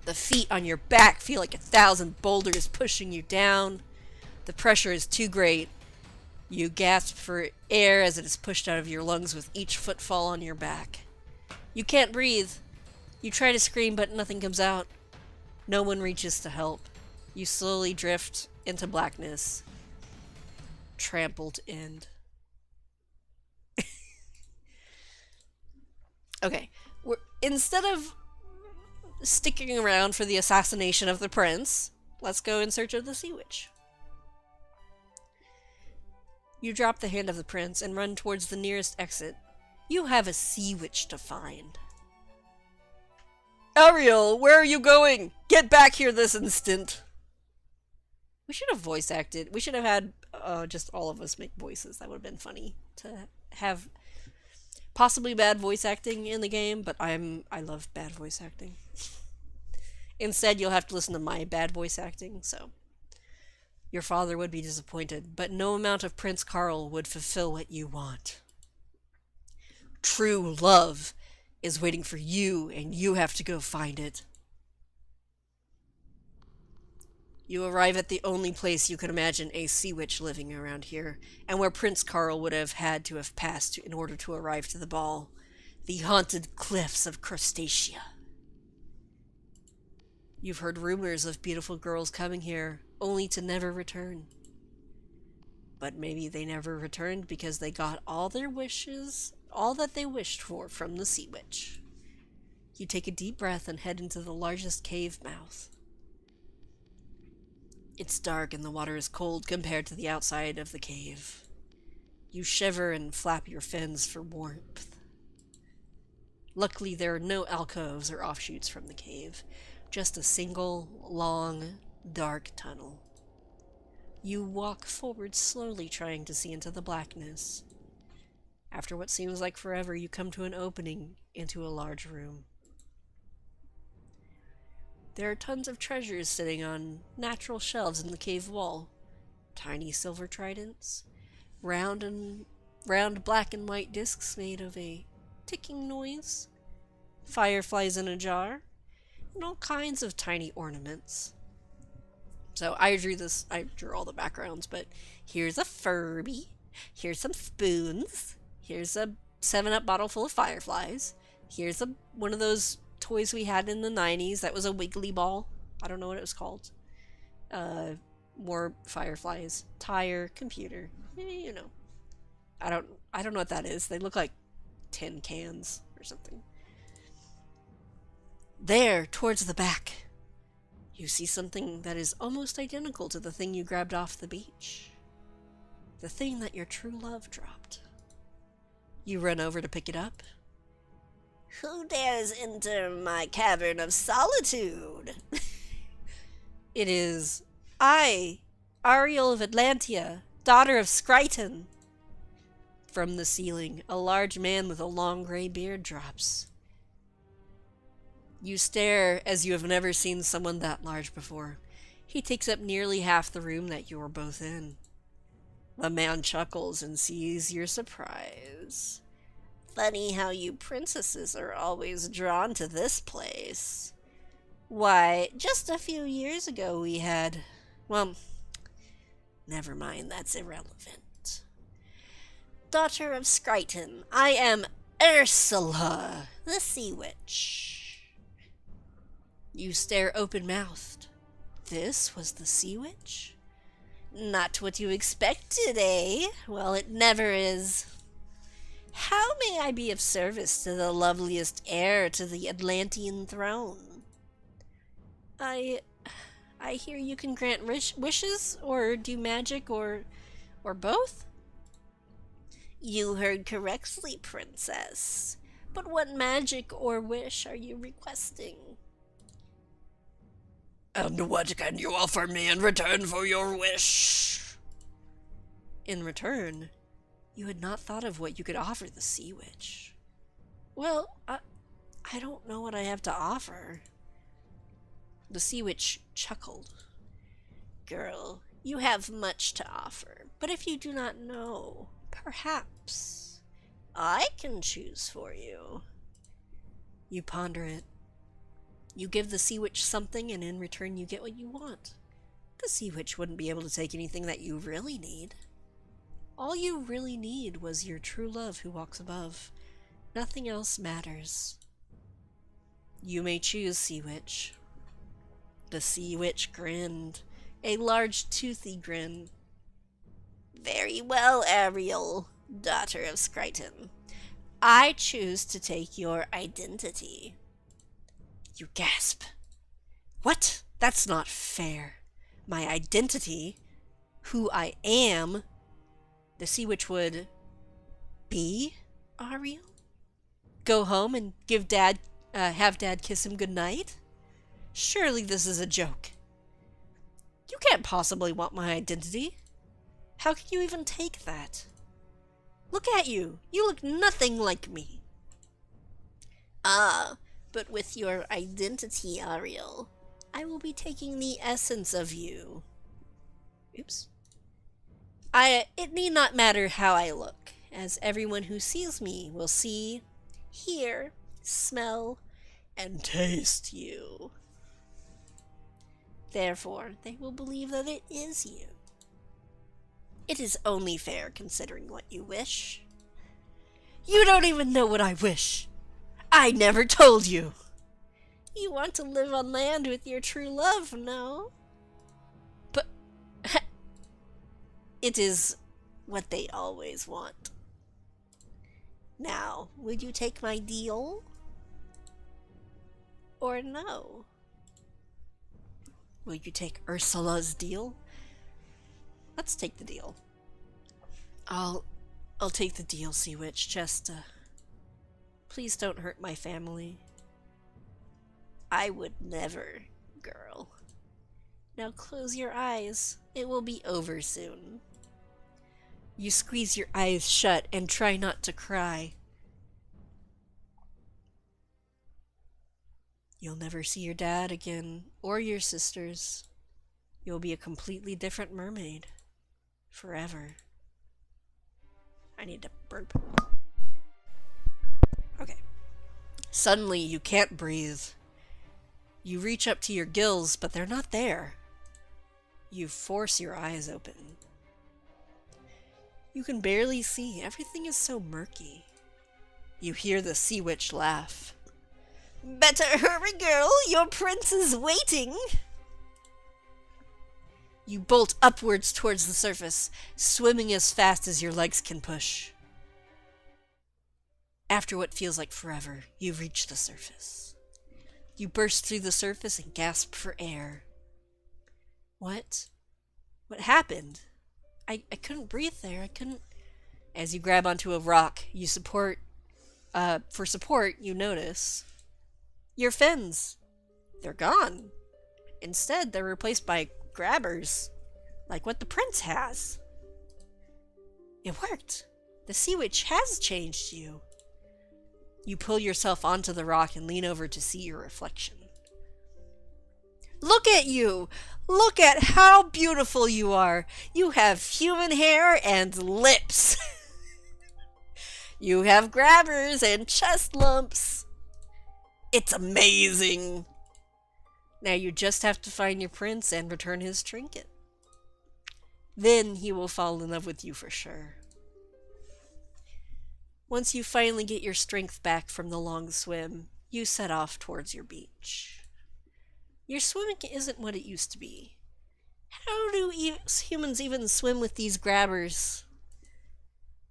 The feet on your back feel like 1,000 boulders pushing you down. The pressure is too great. You gasp for air as it is pushed out of your lungs with each footfall on your back. You can't breathe. You try to scream, but nothing comes out. No one reaches to help. You slowly drift into blackness. Trampled end. Okay. Instead of sticking around for the assassination of the prince, let's go in search of the sea witch. You drop the hand of the prince and run towards the nearest exit. You have a sea witch to find. Ariel, where are you going? Get back here this instant. We should have voice acted. We should have had just all of us make voices. That would have been funny to have possibly bad voice acting in the game, but I love bad voice acting. Instead, you'll have to listen to my bad voice acting, so your father would be disappointed, but no amount of Prince Carl would fulfill what you want. True love is waiting for you, and you have to go find it. You arrive at the only place you could imagine a sea witch living around here, and where Prince Carl would have had to have passed in order to arrive to the ball. The haunted cliffs of Crocheter. You've heard rumors of beautiful girls coming here, only to never return. But maybe they never returned because they got all their wishes, all that they wished for from the sea witch. You take a deep breath and head into the largest cave mouth. It's dark and the water is cold compared to the outside of the cave. You shiver and flap your fins for warmth. Luckily, there are no alcoves or offshoots from the cave, just a single, long, dark tunnel. You walk forward slowly, trying to see into the blackness. After what seems like forever, you come to an opening into a large room. There are tons of treasures sitting on natural shelves in the cave wall. Tiny silver tridents, round black and white discs made of a ticking noise, fireflies in a jar, and all kinds of tiny ornaments. So I drew all the backgrounds, but here's a Furby, here's some spoons, here's a 7-Up bottle full of fireflies, here's one of those toys we had in the 90s that was a wiggly ball. I don't know what it was called. More fireflies. Tire, computer. You know. I don't know what that is. They look like tin cans or something. There, towards the back, you see something that is almost identical to the thing you grabbed off the beach. The thing that your true love dropped. You run over to pick it up. Who dares enter my cavern of solitude? It is I, Ariel of Atlantia, daughter of Skryton. From the ceiling, a large man with a long gray beard drops. You stare as you have never seen someone that large before. He takes up nearly half the room that you are both in. The man chuckles and sees your surprise. Funny how you princesses are always drawn to this place. Why, just a few years ago we had... Well, never mind, that's irrelevant. Daughter of Skryton, I am Ursula, the Sea Witch. You stare open-mouthed. This was the Sea Witch? Not what you expected, eh? Well, it never is. How may I be of service to the loveliest heir to the Atlantean throne? I I hear you can grant wishes or do magic or both? You heard correctly, princess. But what magic or wish are you requesting? And what can you offer me in return for your wish? In return? You had not thought of what you could offer the Sea Witch. Well, I don't know what I have to offer. The Sea Witch chuckled. Girl, you have much to offer, but if you do not know, perhaps I can choose for you. You ponder it. You give the Sea Witch something, and in return you get what you want. The Sea Witch wouldn't be able to take anything that you really need. All you really need was your true love who walks above. Nothing else matters. You may choose, Sea Witch. The Sea Witch grinned, a large toothy grin. Very well, Ariel, daughter of Skriton. I choose to take your identity. You gasp. What? That's not fair. My identity? Who I am? The Sea Witch would be Ariel? Go home and have Dad kiss him goodnight? Surely this is a joke. You can't possibly want my identity. How can you even take that? Look at you. You look nothing like me. Ah, but with your identity, Ariel, I will be taking the essence of you. Oops. It need not matter how I look, as everyone who sees me will see, hear, smell, and taste you. Therefore, they will believe that it is you. It is only fair considering what you wish. You don't even know what I wish. I never told you. You want to live on land with your true love, no? But it is what they always want. Now, would you take my deal? Or no? Will you take Ursula's deal? Let's take the deal. I'll take the deal, Sea Witch. Just, please don't hurt my family. I would never, girl. Now close your eyes. It will be over soon. You squeeze your eyes shut and try not to cry. You'll never see your dad again, or your sisters. You'll be a completely different mermaid. Forever. I need to burp. Okay. Suddenly, you can't breathe. You reach up to your gills, but they're not there. You force your eyes open. You can barely see. Everything is so murky. You hear the Sea Witch laugh. Better hurry, girl. Your prince is waiting. You bolt upwards towards the surface, swimming as fast as your legs can push. After what feels like forever, you reach the surface. You burst through the surface and gasp for air. What? What happened? I couldn't breathe there. I couldn't... As you grab onto a rock, you support... for support, you notice... Your fins. They're gone. Instead, they're replaced by grabbers. Like what the prince has. It worked. The Sea Witch has changed you. You pull yourself onto the rock and lean over to see your reflection. Look at you! Look at how beautiful you are! You have human hair and lips! You have grabbers and chest lumps! It's amazing! Now you just have to find your prince and return his trinket. Then he will fall in love with you for sure. Once you finally get your strength back from the long swim, you set off towards your beach. Your swimming isn't what it used to be. How do humans even swim with these grabbers?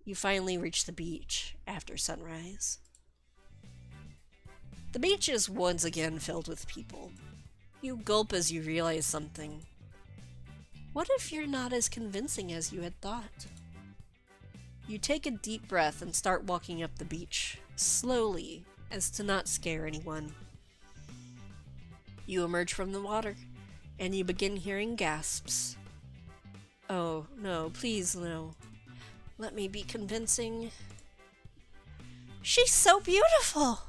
You finally reach the beach after sunrise. The beach is once again filled with people. You gulp as you realize something. What if you're not as convincing as you had thought? You take a deep breath and start walking up the beach, slowly, as to not scare anyone. You emerge from the water, and you begin hearing gasps. Oh, no, please no. Let me be convincing. She's so beautiful!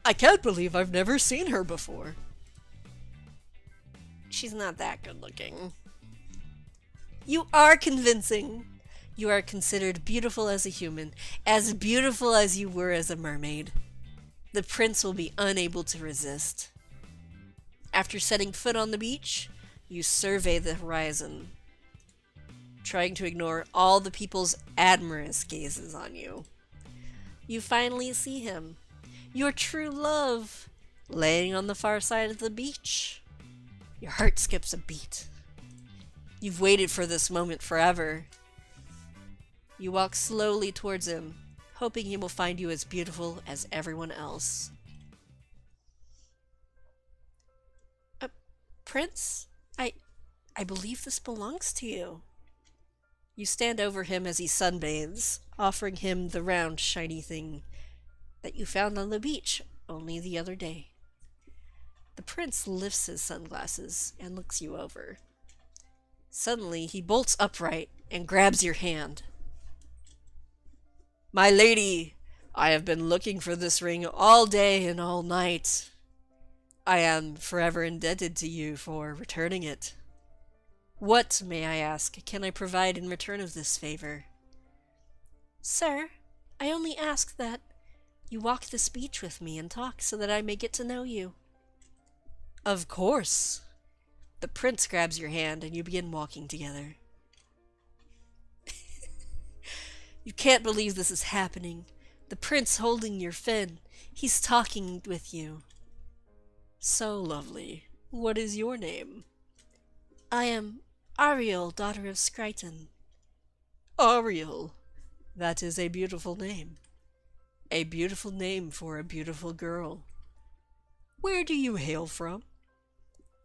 I can't believe I've never seen her before. She's not that good looking. You are convincing! You are considered beautiful as a human, as beautiful as you were as a mermaid. The prince will be unable to resist. After setting foot on the beach, you survey the horizon, trying to ignore all the people's admirous gazes on you. You finally see him, your true love, laying on the far side of the beach. Your heart skips a beat. You've waited for this moment forever. You walk slowly towards him, hoping he will find you as beautiful as everyone else. Prince, I believe this belongs to you. You stand over him as he sunbathes, offering him the round, shiny thing that you found on the beach only the other day. The prince lifts his sunglasses and looks you over. Suddenly, he bolts upright and grabs your hand. My lady, I have been looking for this ring all day and all night. I am forever indebted to you for returning it. What, may I ask, can I provide in return of this favor? Sir, I only ask that you walk this beach with me and talk so that I may get to know you. Of course. The prince grabs your hand and you begin walking together. You can't believe this is happening. The prince holding your fin. He's talking with you. So lovely. What is your name? I am Ariel, daughter of Skryton. Ariel. That is a beautiful name. A beautiful name for a beautiful girl. Where do you hail from?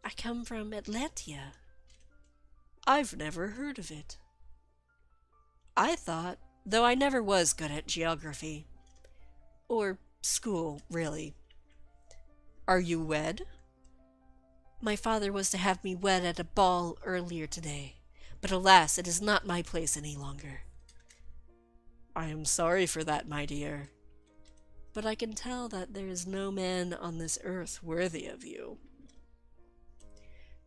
I come from Atlantia. I've never heard of it. I thought, though I never was good at geography. Or school, really. Are you wed? My father was to have me wed at a ball earlier today, but alas, it is not my place any longer. I am sorry for that, my dear. But I can tell that there is no man on this earth worthy of you.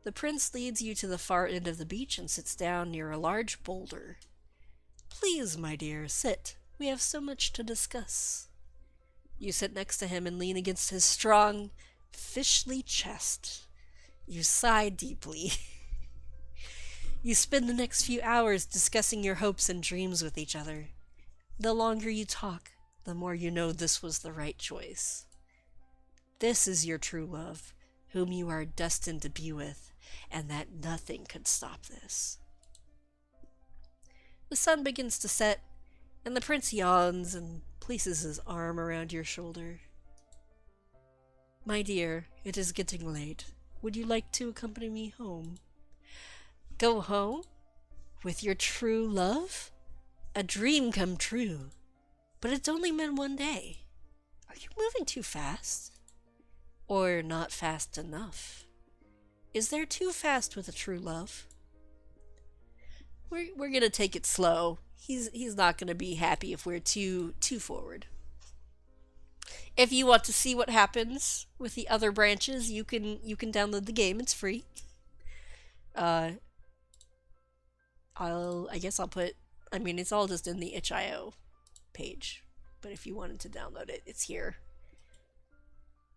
The prince leads you to the far end of the beach and sits down near a large boulder. Please, my dear, sit. We have so much to discuss. You sit next to him and lean against his strong, fishly chest. You sigh deeply. You spend the next few hours discussing your hopes and dreams with each other. The longer you talk, the more you know this was the right choice. This is your true love, whom you are destined to be with, and that nothing could stop this. The sun begins to set, and the prince yawns and places his arm around your shoulder. My dear, it is getting late. Would you like to accompany me home? Go home? With your true love? A dream come true. But it's only been one day. Are you moving too fast? Or not fast enough? Is there too fast with a true love? We're gonna take it slow. He's not gonna be happy if we're too forward. If you want to see what happens with the other branches, you can download the game. It's free. I guess I'll put. I mean, it's all just in the itch.io page. But if you wanted to download it, it's here.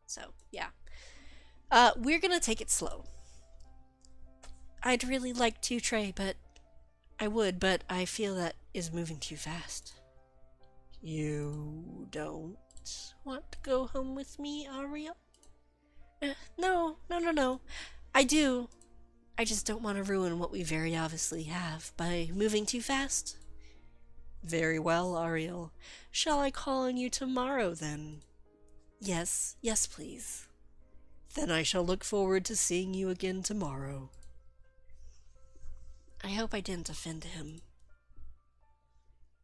So yeah, we're gonna take it slow. I'd really like to, Trey, but but I feel that is moving too fast. You don't want to go home with me, Ariel? No. I do. I just don't want to ruin what we very obviously have by moving too fast. Very well, Ariel. Shall I call on you tomorrow, then? Yes, yes, please. Then I shall look forward to seeing you again tomorrow. I hope I didn't offend him.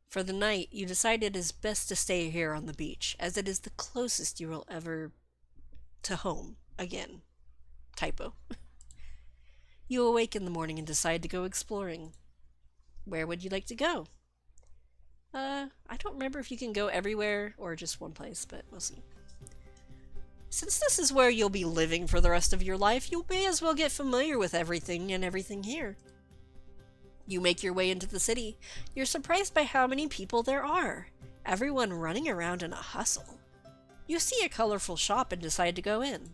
For the night, you decide it is best to stay here on the beach, as it is the closest you will ever to home again. Typo. You awake in the morning and decide to go exploring. Where would you like to go? I don't remember if you can go everywhere or just one place, but we'll see. Since this is where you'll be living for the rest of your life, you may as well get familiar with everything and everything here. You make your way into the city. You're surprised by how many people there are. Everyone running around in a hustle. You see a colorful shop and decide to go in.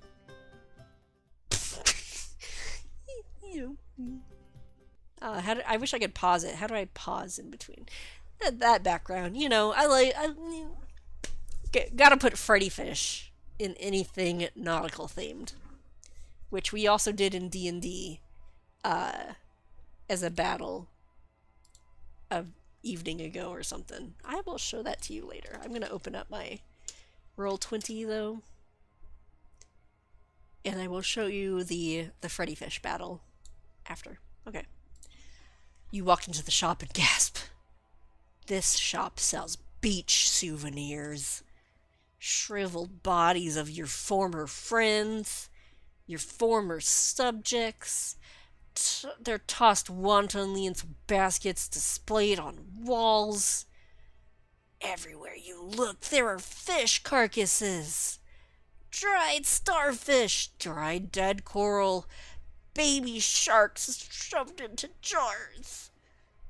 I wish I could pause it. How do I pause in between? That background, you know, gotta put Freddy Fish in anything nautical themed, which we also did in D&D as a battle a evening ago or something. I will show that to you later. I'm gonna open up my Roll20 though, and I will show you the Freddy Fish battle after. Okay. You walked into the shop and gasp. This shop sells beach souvenirs. Shriveled bodies of your former friends, your former subjects. They're tossed wantonly into baskets displayed on walls. Everywhere you look, there are fish carcasses. Dried starfish, dried dead coral, baby sharks shoved into jars.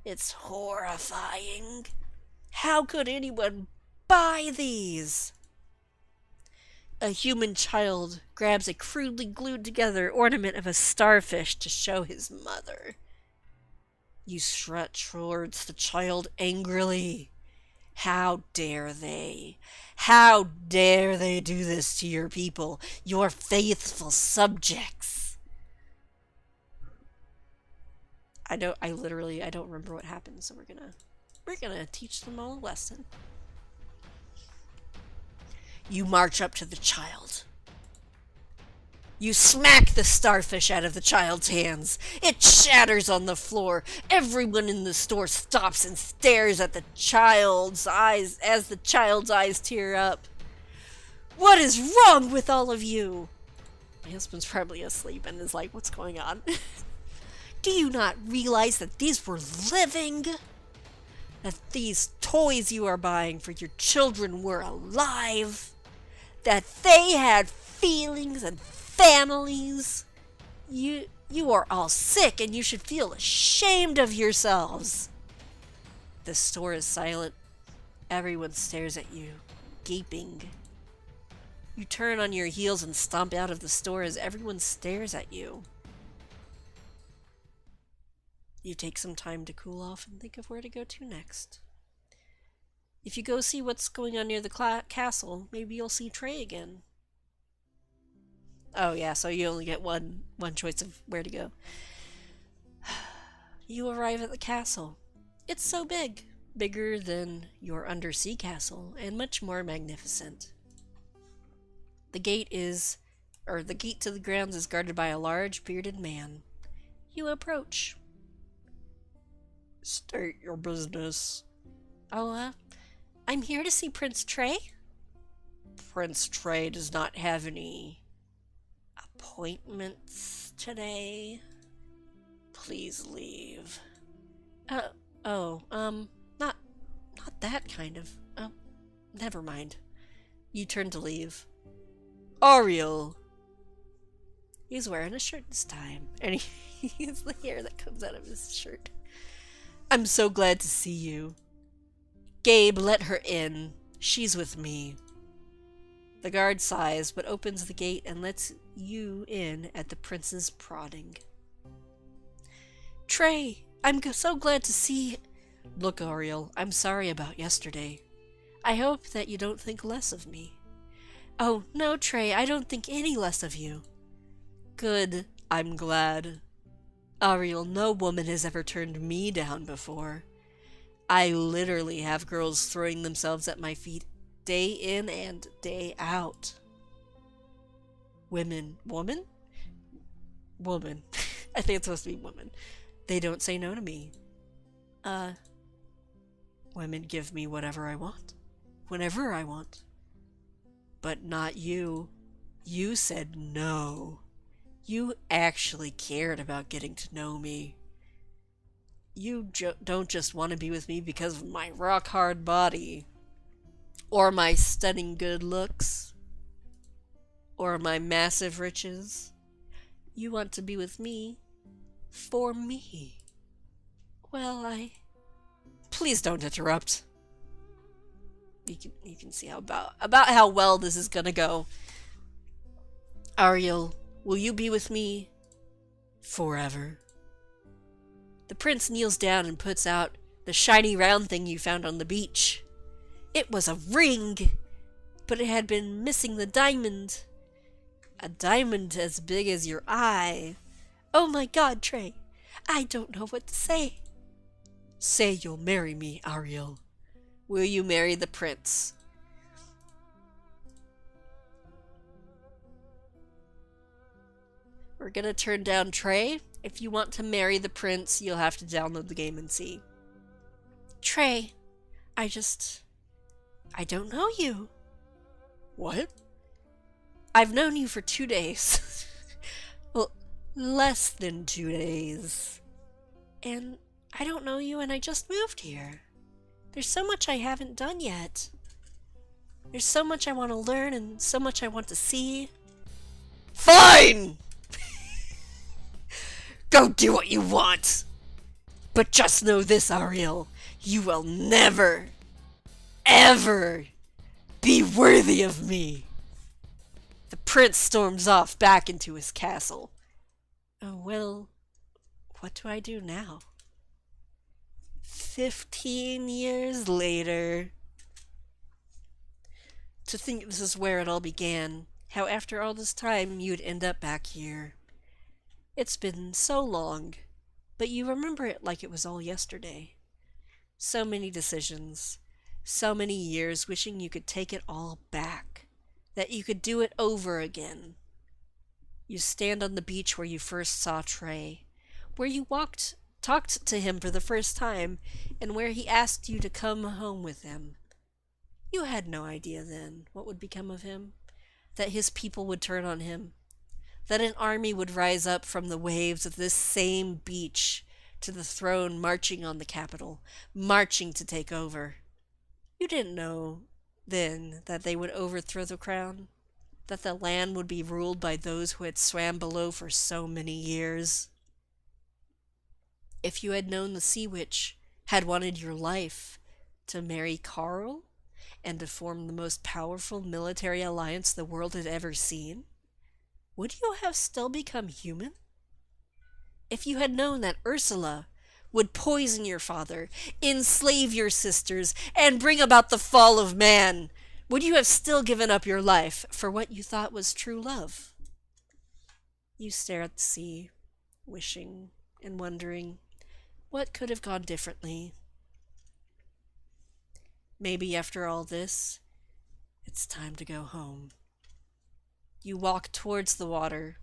It's horrifying. How could anyone buy these? A human child grabs a crudely glued together ornament of a starfish to show his mother. You strut towards the child angrily. How dare they? How dare they do this to your people, your faithful subjects? I don't remember what happened, so we're gonna teach them all a lesson. You march up to the child. You smack the starfish out of the child's hands. It shatters on the floor. Everyone in the store stops and stares at the child's eyes as the child's eyes tear up. What is wrong with all of you? My husband's probably asleep and is like, what's going on? Do you not realize that these were living? That these toys you are buying for your children were alive? That they had feelings and families? You are all sick and you should feel ashamed of yourselves. The store is silent. Everyone stares at you, gaping. You turn on your heels and stomp out of the store as everyone stares at you. You take some time to cool off and think of where to go to next. If you go see what's going on near the castle, maybe you'll see Trey again. Oh yeah, so you only get one choice of where to go. You arrive at the castle. It's so big. Bigger than your undersea castle, and much more magnificent. The gate to the grounds is guarded by a large, bearded man. You approach. State your business. Oh, I'm here to see Prince Trey. Prince Trey does not have any appointments today. Please leave. Not that kind of. Oh, never mind. You turn to leave. Ariel! He's wearing a shirt this time, and he has the hair that comes out of his shirt. I'm so glad to see you. Gabe, let her in. She's with me. The guard sighs, but opens the gate and lets you in at the prince's prodding. Trey, I'm so glad to see... Look, Ariel, I'm sorry about yesterday. I hope that you don't think less of me. Oh, no, Trey, I don't think any less of you. Good, I'm glad. Ariel, no woman has ever turned me down before. I literally have girls throwing themselves at my feet day in and day out. Women. Woman? Woman. I think it's supposed to be woman. They don't say no to me. Women give me whatever I want. Whenever I want. But not you. You said no. You actually cared about getting to know me. You don't just want to be with me because of my rock-hard body. Or my stunning good looks. Or my massive riches. You want to be with me for me. Well, Please don't interrupt. You can see how about how well this is gonna go. Ariel, will you be with me forever? The prince kneels down and puts out the shiny round thing you found on the beach. It was a ring, but it had been missing the diamond. A diamond as big as your eye. Oh my god, Trey. I don't know what to say. Say you'll marry me, Ariel. Will you marry the prince? We're gonna turn down Trey. If you want to marry the prince, you'll have to download the game and see. Trey, I don't know you. What? I've known you for 2 days. Well, less than 2 days. And I don't know you, and I just moved here. There's so much I haven't done yet. There's so much I want to learn and so much I want to see. Fine! Go do what you want! But just know this, Ariel. You will never, ever be worthy of me. The prince storms off back into his castle. Oh, well, what do I do now? 15 years later. To think this is where it all began. How after all this time you'd end up back here. It's been so long, but you remember it like it was all yesterday. So many decisions. So many years wishing you could take it all back. That you could do it over again. You stand on the beach where you first saw Trey. Where you talked to him for the first time, and where he asked you to come home with him. You had no idea then what would become of him, that his people would turn on him, that an army would rise up from the waves of this same beach to the throne marching on the capital, marching to take over. You didn't know then that they would overthrow the crown, that the land would be ruled by those who had swam below for so many years. If you had known the Sea Witch had wanted your life to marry Carl and to form the most powerful military alliance the world had ever seen, would you have still become human? If you had known that Ursula would poison your father, enslave your sisters, and bring about the fall of man, would you have still given up your life for what you thought was true love? You stare at the sea, wishing and wondering what could have gone differently. Maybe after all this, it's time to go home. You walk towards the water.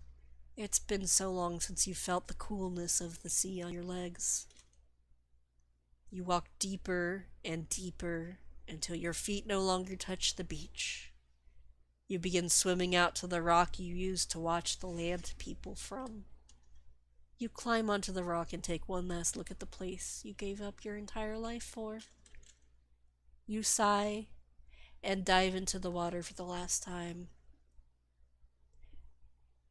It's been so long since you felt the coolness of the sea on your legs. You walk deeper and deeper until your feet no longer touch the beach. You begin swimming out to the rock you used to watch the land people from. You climb onto the rock and take one last look at the place you gave up your entire life for. You sigh and dive into the water for the last time.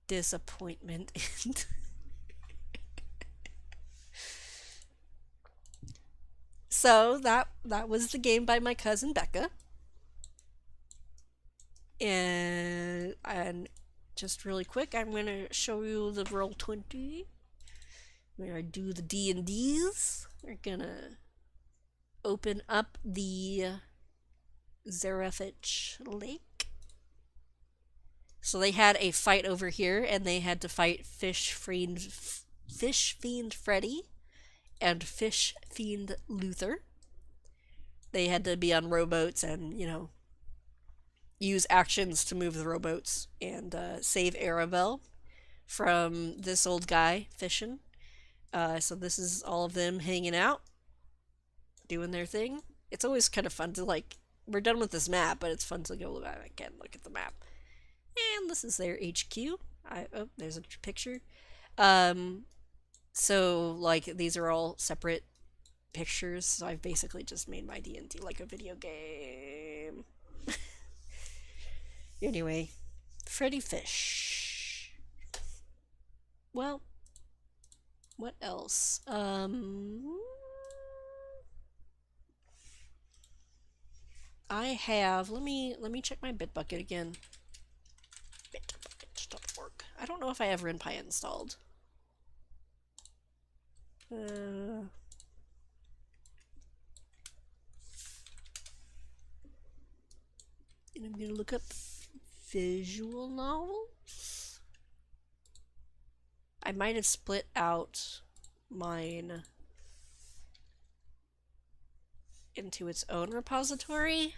Disappointment. So that was the game by my cousin Becca. And just really quick, I'm going to show you the Roll20. We're going to do the D&Ds. We're going to open up the Zarefich Lake. So they had a fight over here, and they had to fight Fish Fiend Freddy and Fish Fiend Luther. they had to be on rowboats and, use actions to move the rowboats and save Arabelle from this old guy fishing. So this is all of them hanging out, doing their thing. It's always kind of fun to we're done with this map, but it's fun to go back and look at the map. And this is their HQ. Oh, there's a picture. So these are all separate pictures. So I've basically just made my D&D like a video game. Anyway, Freddy Fish. Well, what else? I have. Let me check my Bitbucket again. Bitbucket.org. I don't know if I have RenPy installed. And I'm gonna look up visual novels. I might have split out mine into its own repository.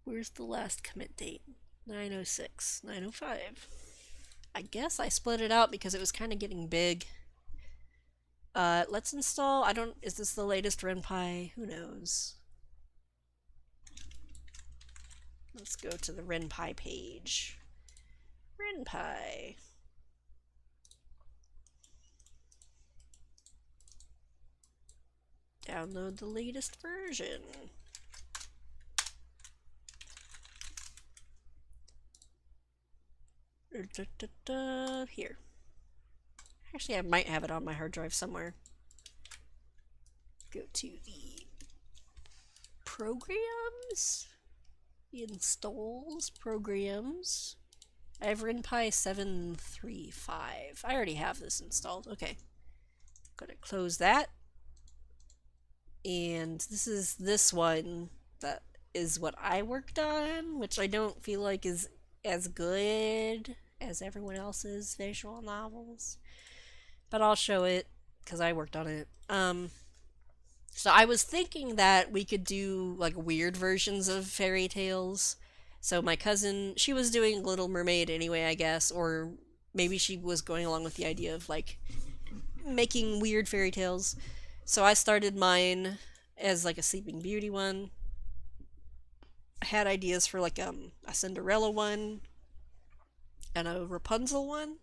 Where's the last commit date? 906, 905. I guess I split it out because it was kind of getting big. Let's install. Is this the latest RenPy? Who knows? Let's go to the RenPy page. RenPy. Download the latest version. Here. Actually, I might have it on my hard drive somewhere. Go to the programs. Installs programs. I have RenPy 735. I already have this installed. Okay. Gonna close that. And this is this one that is what I worked on, which I don't feel like is as good as everyone else's visual novels. But I'll show it because I worked on it. So I was thinking that we could do weird versions of Fairytales. So my cousin, she was doing Little Mermaid anyway, I guess, or maybe she was going along with the idea of making weird fairy tales. So I started mine as a Sleeping Beauty one. I had ideas for a Cinderella one and a Rapunzel one.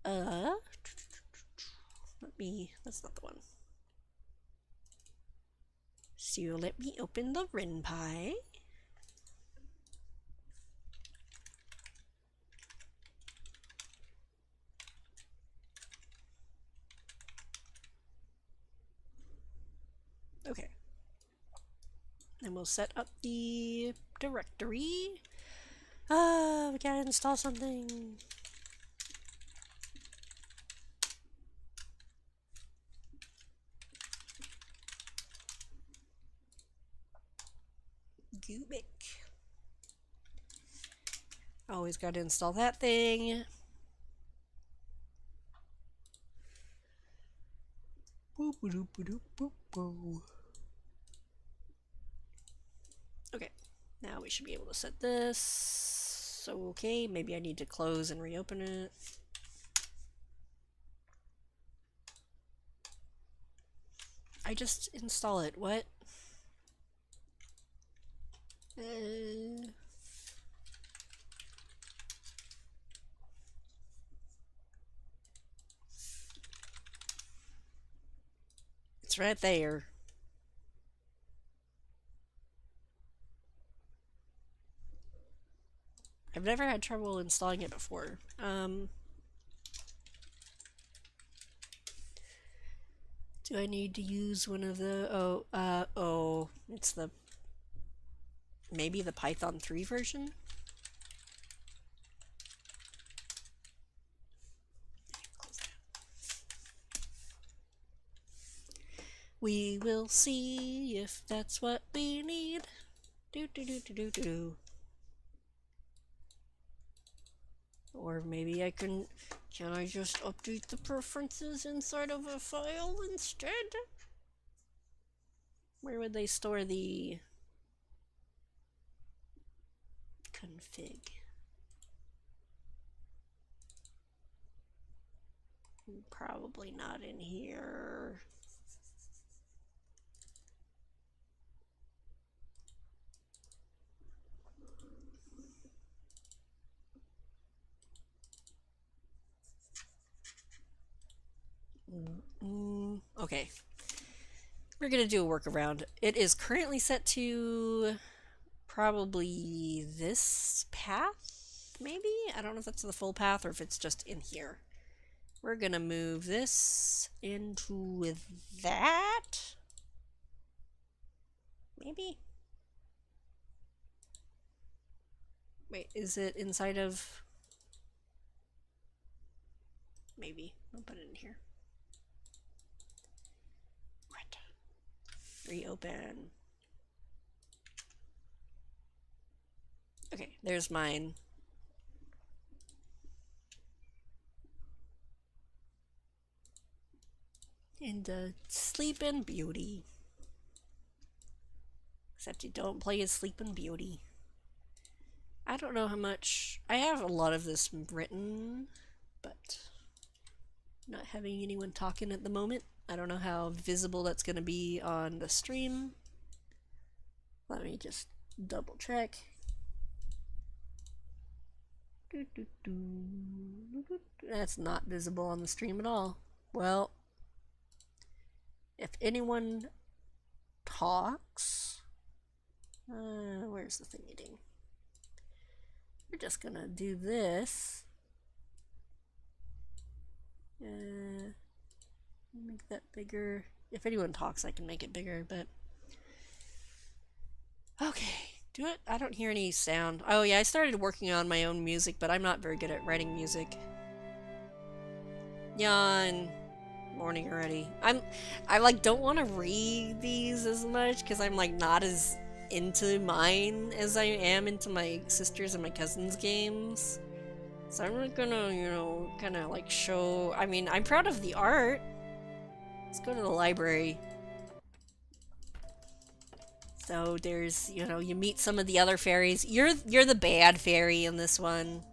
That's not the one. So let me open the RenPy. Okay. And we'll set up the directory. We gotta install something. Cubic. Always got to install that thing. Okay, now we should be able to set this. So, okay, maybe I need to close and reopen it. I just install it. What? It's right there. I've never had trouble installing it before. Do I need to use one of the... it's the... maybe the Python 3 version? We will see if that's what we need. Or maybe I can I just update the preferences inside of a file instead? Where would they store the config? Probably not in here. Okay. We're gonna do a workaround. It is currently set to probably this path, maybe? I don't know if that's the full path or if it's just in here. We're gonna move this into that. Maybe? Wait, is it inside of... Maybe. I'll put it in here. What? Reopen. Okay, there's mine. And Sleeping Beauty. Except you don't play as Sleeping Beauty. I don't know how much... I have a lot of this written, but not having anyone talking at the moment. I don't know how visible that's going to be on the stream. Let me just double check. That's not visible on the stream at all. Well, if anyone talks... where's the thingy ding? We're just gonna do this. Make that bigger. If anyone talks, I can make it bigger, but... Okay, do it. I don't hear any sound. Oh yeah, I started working on my own music, but I'm not very good at writing music. Yawn. Morning already. I like don't want to read these as much because I'm like not as into mine as I am into my sisters and my cousins' games. So I'm not gonna, you know, kind of like show... I mean, I'm proud of the art. Let's go to the library. So there's, you know, you meet some of the other fairies. You're the bad fairy in this one.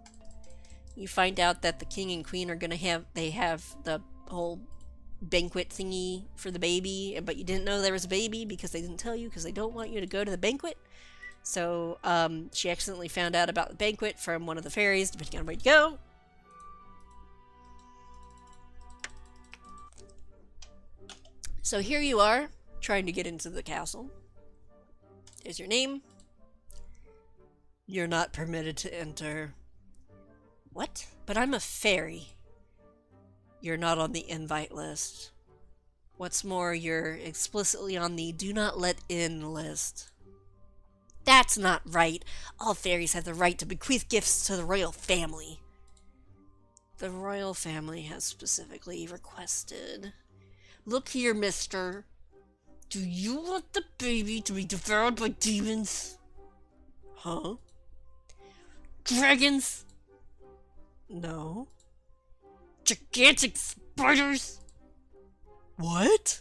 You find out that the king and queen are gonna have... They have the whole banquet thingy for the baby, but you didn't know there was a baby because they didn't tell you because they don't want you to go to the banquet. So she accidentally found out about the banquet from one of the fairies, depending on where you go. So here you are, trying to get into the castle. There's your name. You're not permitted to enter. What? But I'm a fairy. You're not on the invite list. What's more, you're explicitly on the do not let in list. That's not right. All fairies have the right to bequeath gifts to the royal family. The royal family has specifically requested. Look here, mister. Do you want the baby to be devoured by demons? Huh? Dragons? No. Gigantic spiders? What?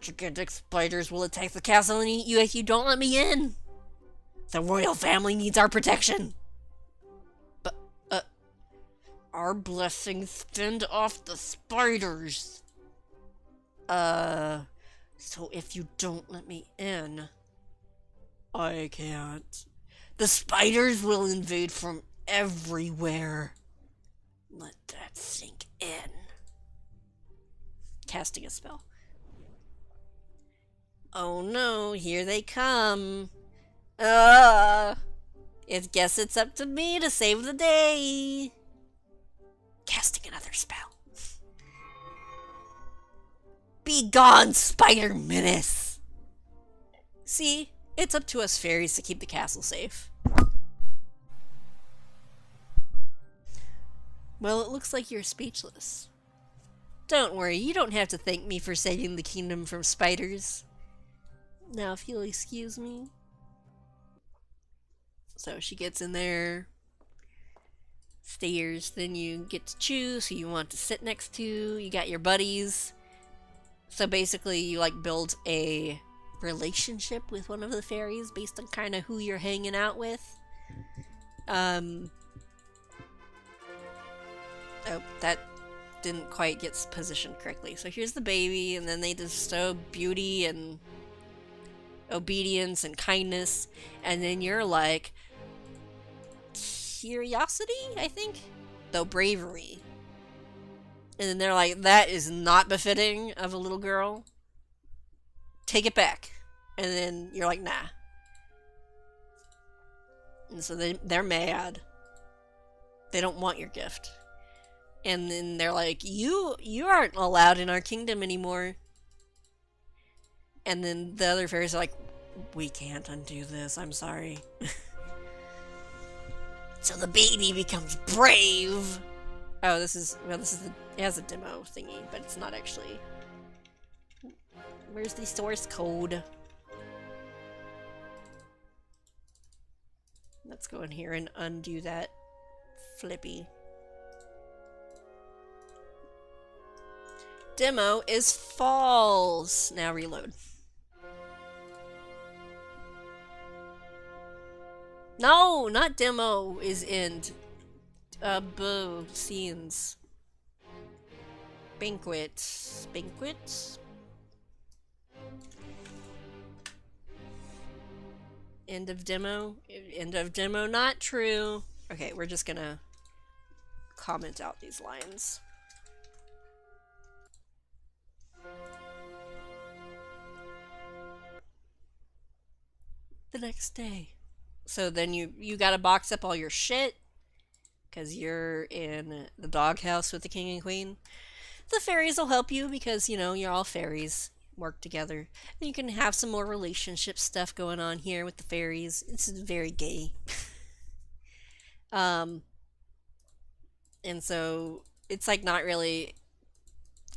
Gigantic spiders will attack the castle and eat you if you don't let me in. The royal family needs our protection. But, our blessings fend off the spiders. So if you don't let me in, I can't. The spiders will invade from everywhere. Let that sink in. Casting a spell. Oh no, here they come. I guess it's up to me to save the day. Casting another spell. Be gone, spider menace! See, it's up to us fairies to keep the castle safe. Well, it looks like you're speechless. Don't worry, you don't have to thank me for saving the kingdom from spiders. Now, if you'll excuse me. So she gets in there. Stairs. Then you get to choose who you want to sit next to. You got your buddies. So basically, you like build a relationship with one of the fairies based on kind of who you're hanging out with. Oh, that didn't quite get positioned correctly. So here's the baby, and then they bestow beauty and obedience and kindness, and then you're like curiosity, I think? Though bravery. And then they're like, that is not befitting of a little girl. Take it back. And then you're like, nah. And so they're mad. They don't want your gift. And then they're like, you aren't allowed in our kingdom anymore. And then the other fairies are like, we can't undo this, I'm sorry. So the baby becomes brave. Oh, this is it has a demo thingy, but it's not actually. Where's the source code? Let's go in here and undo that flippy. Demo is false. Now reload. No, not demo is end. Boo, scenes. Banquet. Banquet? End of demo? End of demo, not true. Okay, we're just gonna comment out these lines. The next day. So then you gotta box up all your shit, because you're in the doghouse with the king and queen. The fairies will help you because, you know, you're all fairies. Work together. And you can have some more relationship stuff going on here with the fairies. It's very gay. And so it's like not really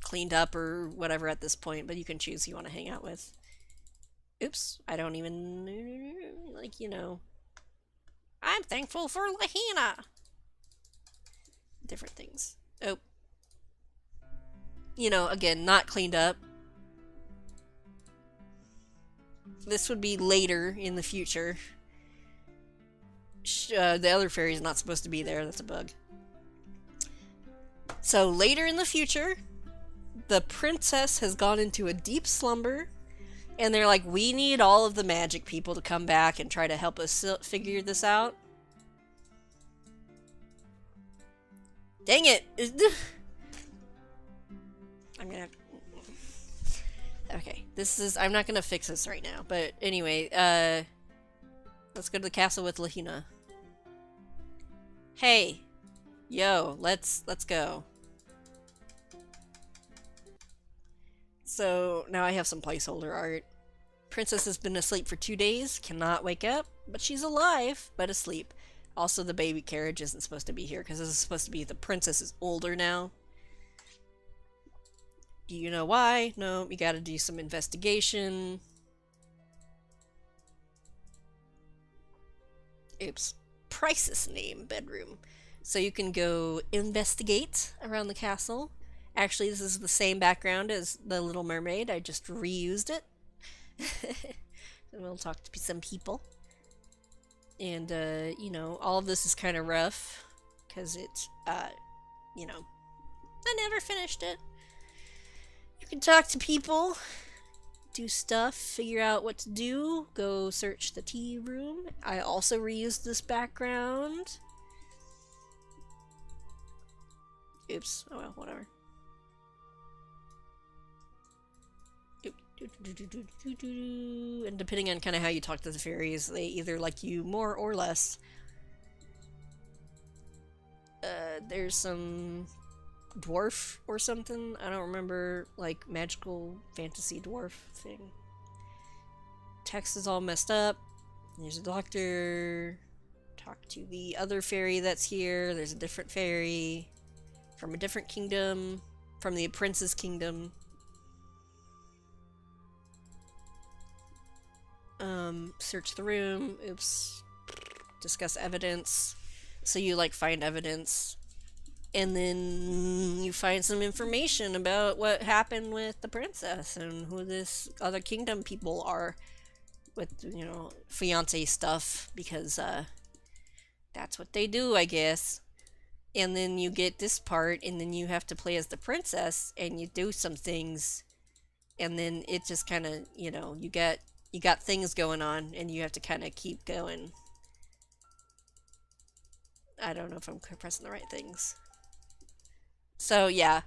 cleaned up or whatever at this point, but you can choose who you want to hang out with. Oops, I don't even, like, you know. I'm thankful for Lahina! Different things. Oh. You know, again, not cleaned up. This would be later in the future. The other fairy is not supposed to be there. That's a bug. So later in the future, the princess has gone into a deep slumber. And they're like, we need all of the magic people to come back and try to help us figure this out. Dang it! I'm gonna... Okay, I'm not gonna fix this right now, but anyway, let's go to the castle with Lahina. Hey! Yo, let's go. So, now I have some placeholder art. Princess has been asleep for 2 days, cannot wake up, but she's alive, but asleep. Also, the baby carriage isn't supposed to be here, because this is supposed to be the princess is older now. Do you know why? No, you gotta do some investigation. Oops. Price's name, bedroom. So you can go investigate around the castle. Actually, this is the same background as the Little Mermaid. I just reused it. And we'll talk to some people. And, you know, all of this is kind of rough. Because it's, you know, I never finished it. You can talk to people, do stuff, figure out what to do, go search the tea room. I also reused this background. Oops. Oh well, whatever. And depending on kind of how you talk to the fairies, they either like you more or less. There's some dwarf or something. I don't remember, like, magical fantasy dwarf thing. Text is all messed up. There's a doctor. Talk to the other fairy that's here. There's a different fairy from a different kingdom, from the prince's kingdom. Search the room. Oops. Discuss evidence. So you, like, find evidence. and then you find some information about what happened with the princess and who this other kingdom people are with, you know, fiance stuff, because that's what they do, I guess. And then you get this part, and then you have to play as the princess, and you do some things, and then it just kind of, you know, you got things going on, and you have to kind of keep going. I don't know if I'm pressing the right things. So yeah,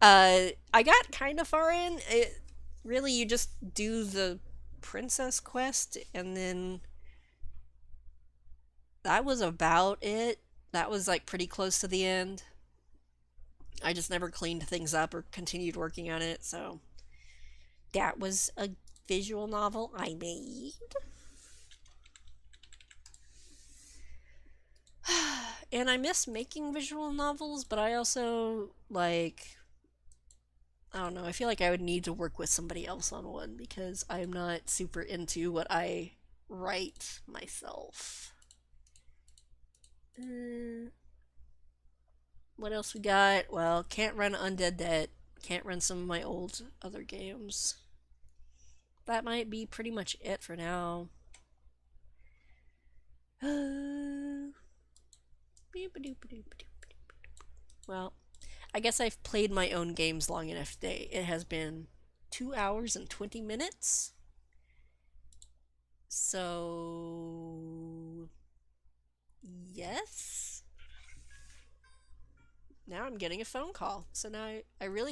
I got kind of far in. It really, you just do the princess quest, and then that was about it. That was like pretty close to the end. I just never cleaned things up or continued working on it, so that was a visual novel I made. And I miss making visual novels, but I also, like, I don't know, I feel like I would need to work with somebody else on one because I'm not super into what I write myself. Uh, what else we got? Well, can't run Undead Dead. Can't run some of my old other games. That might be pretty much it for now. Well, I guess I've played my own games long enough today. It has been 2 hours and 20 minutes. So, yes. Now I'm getting a phone call. So now I really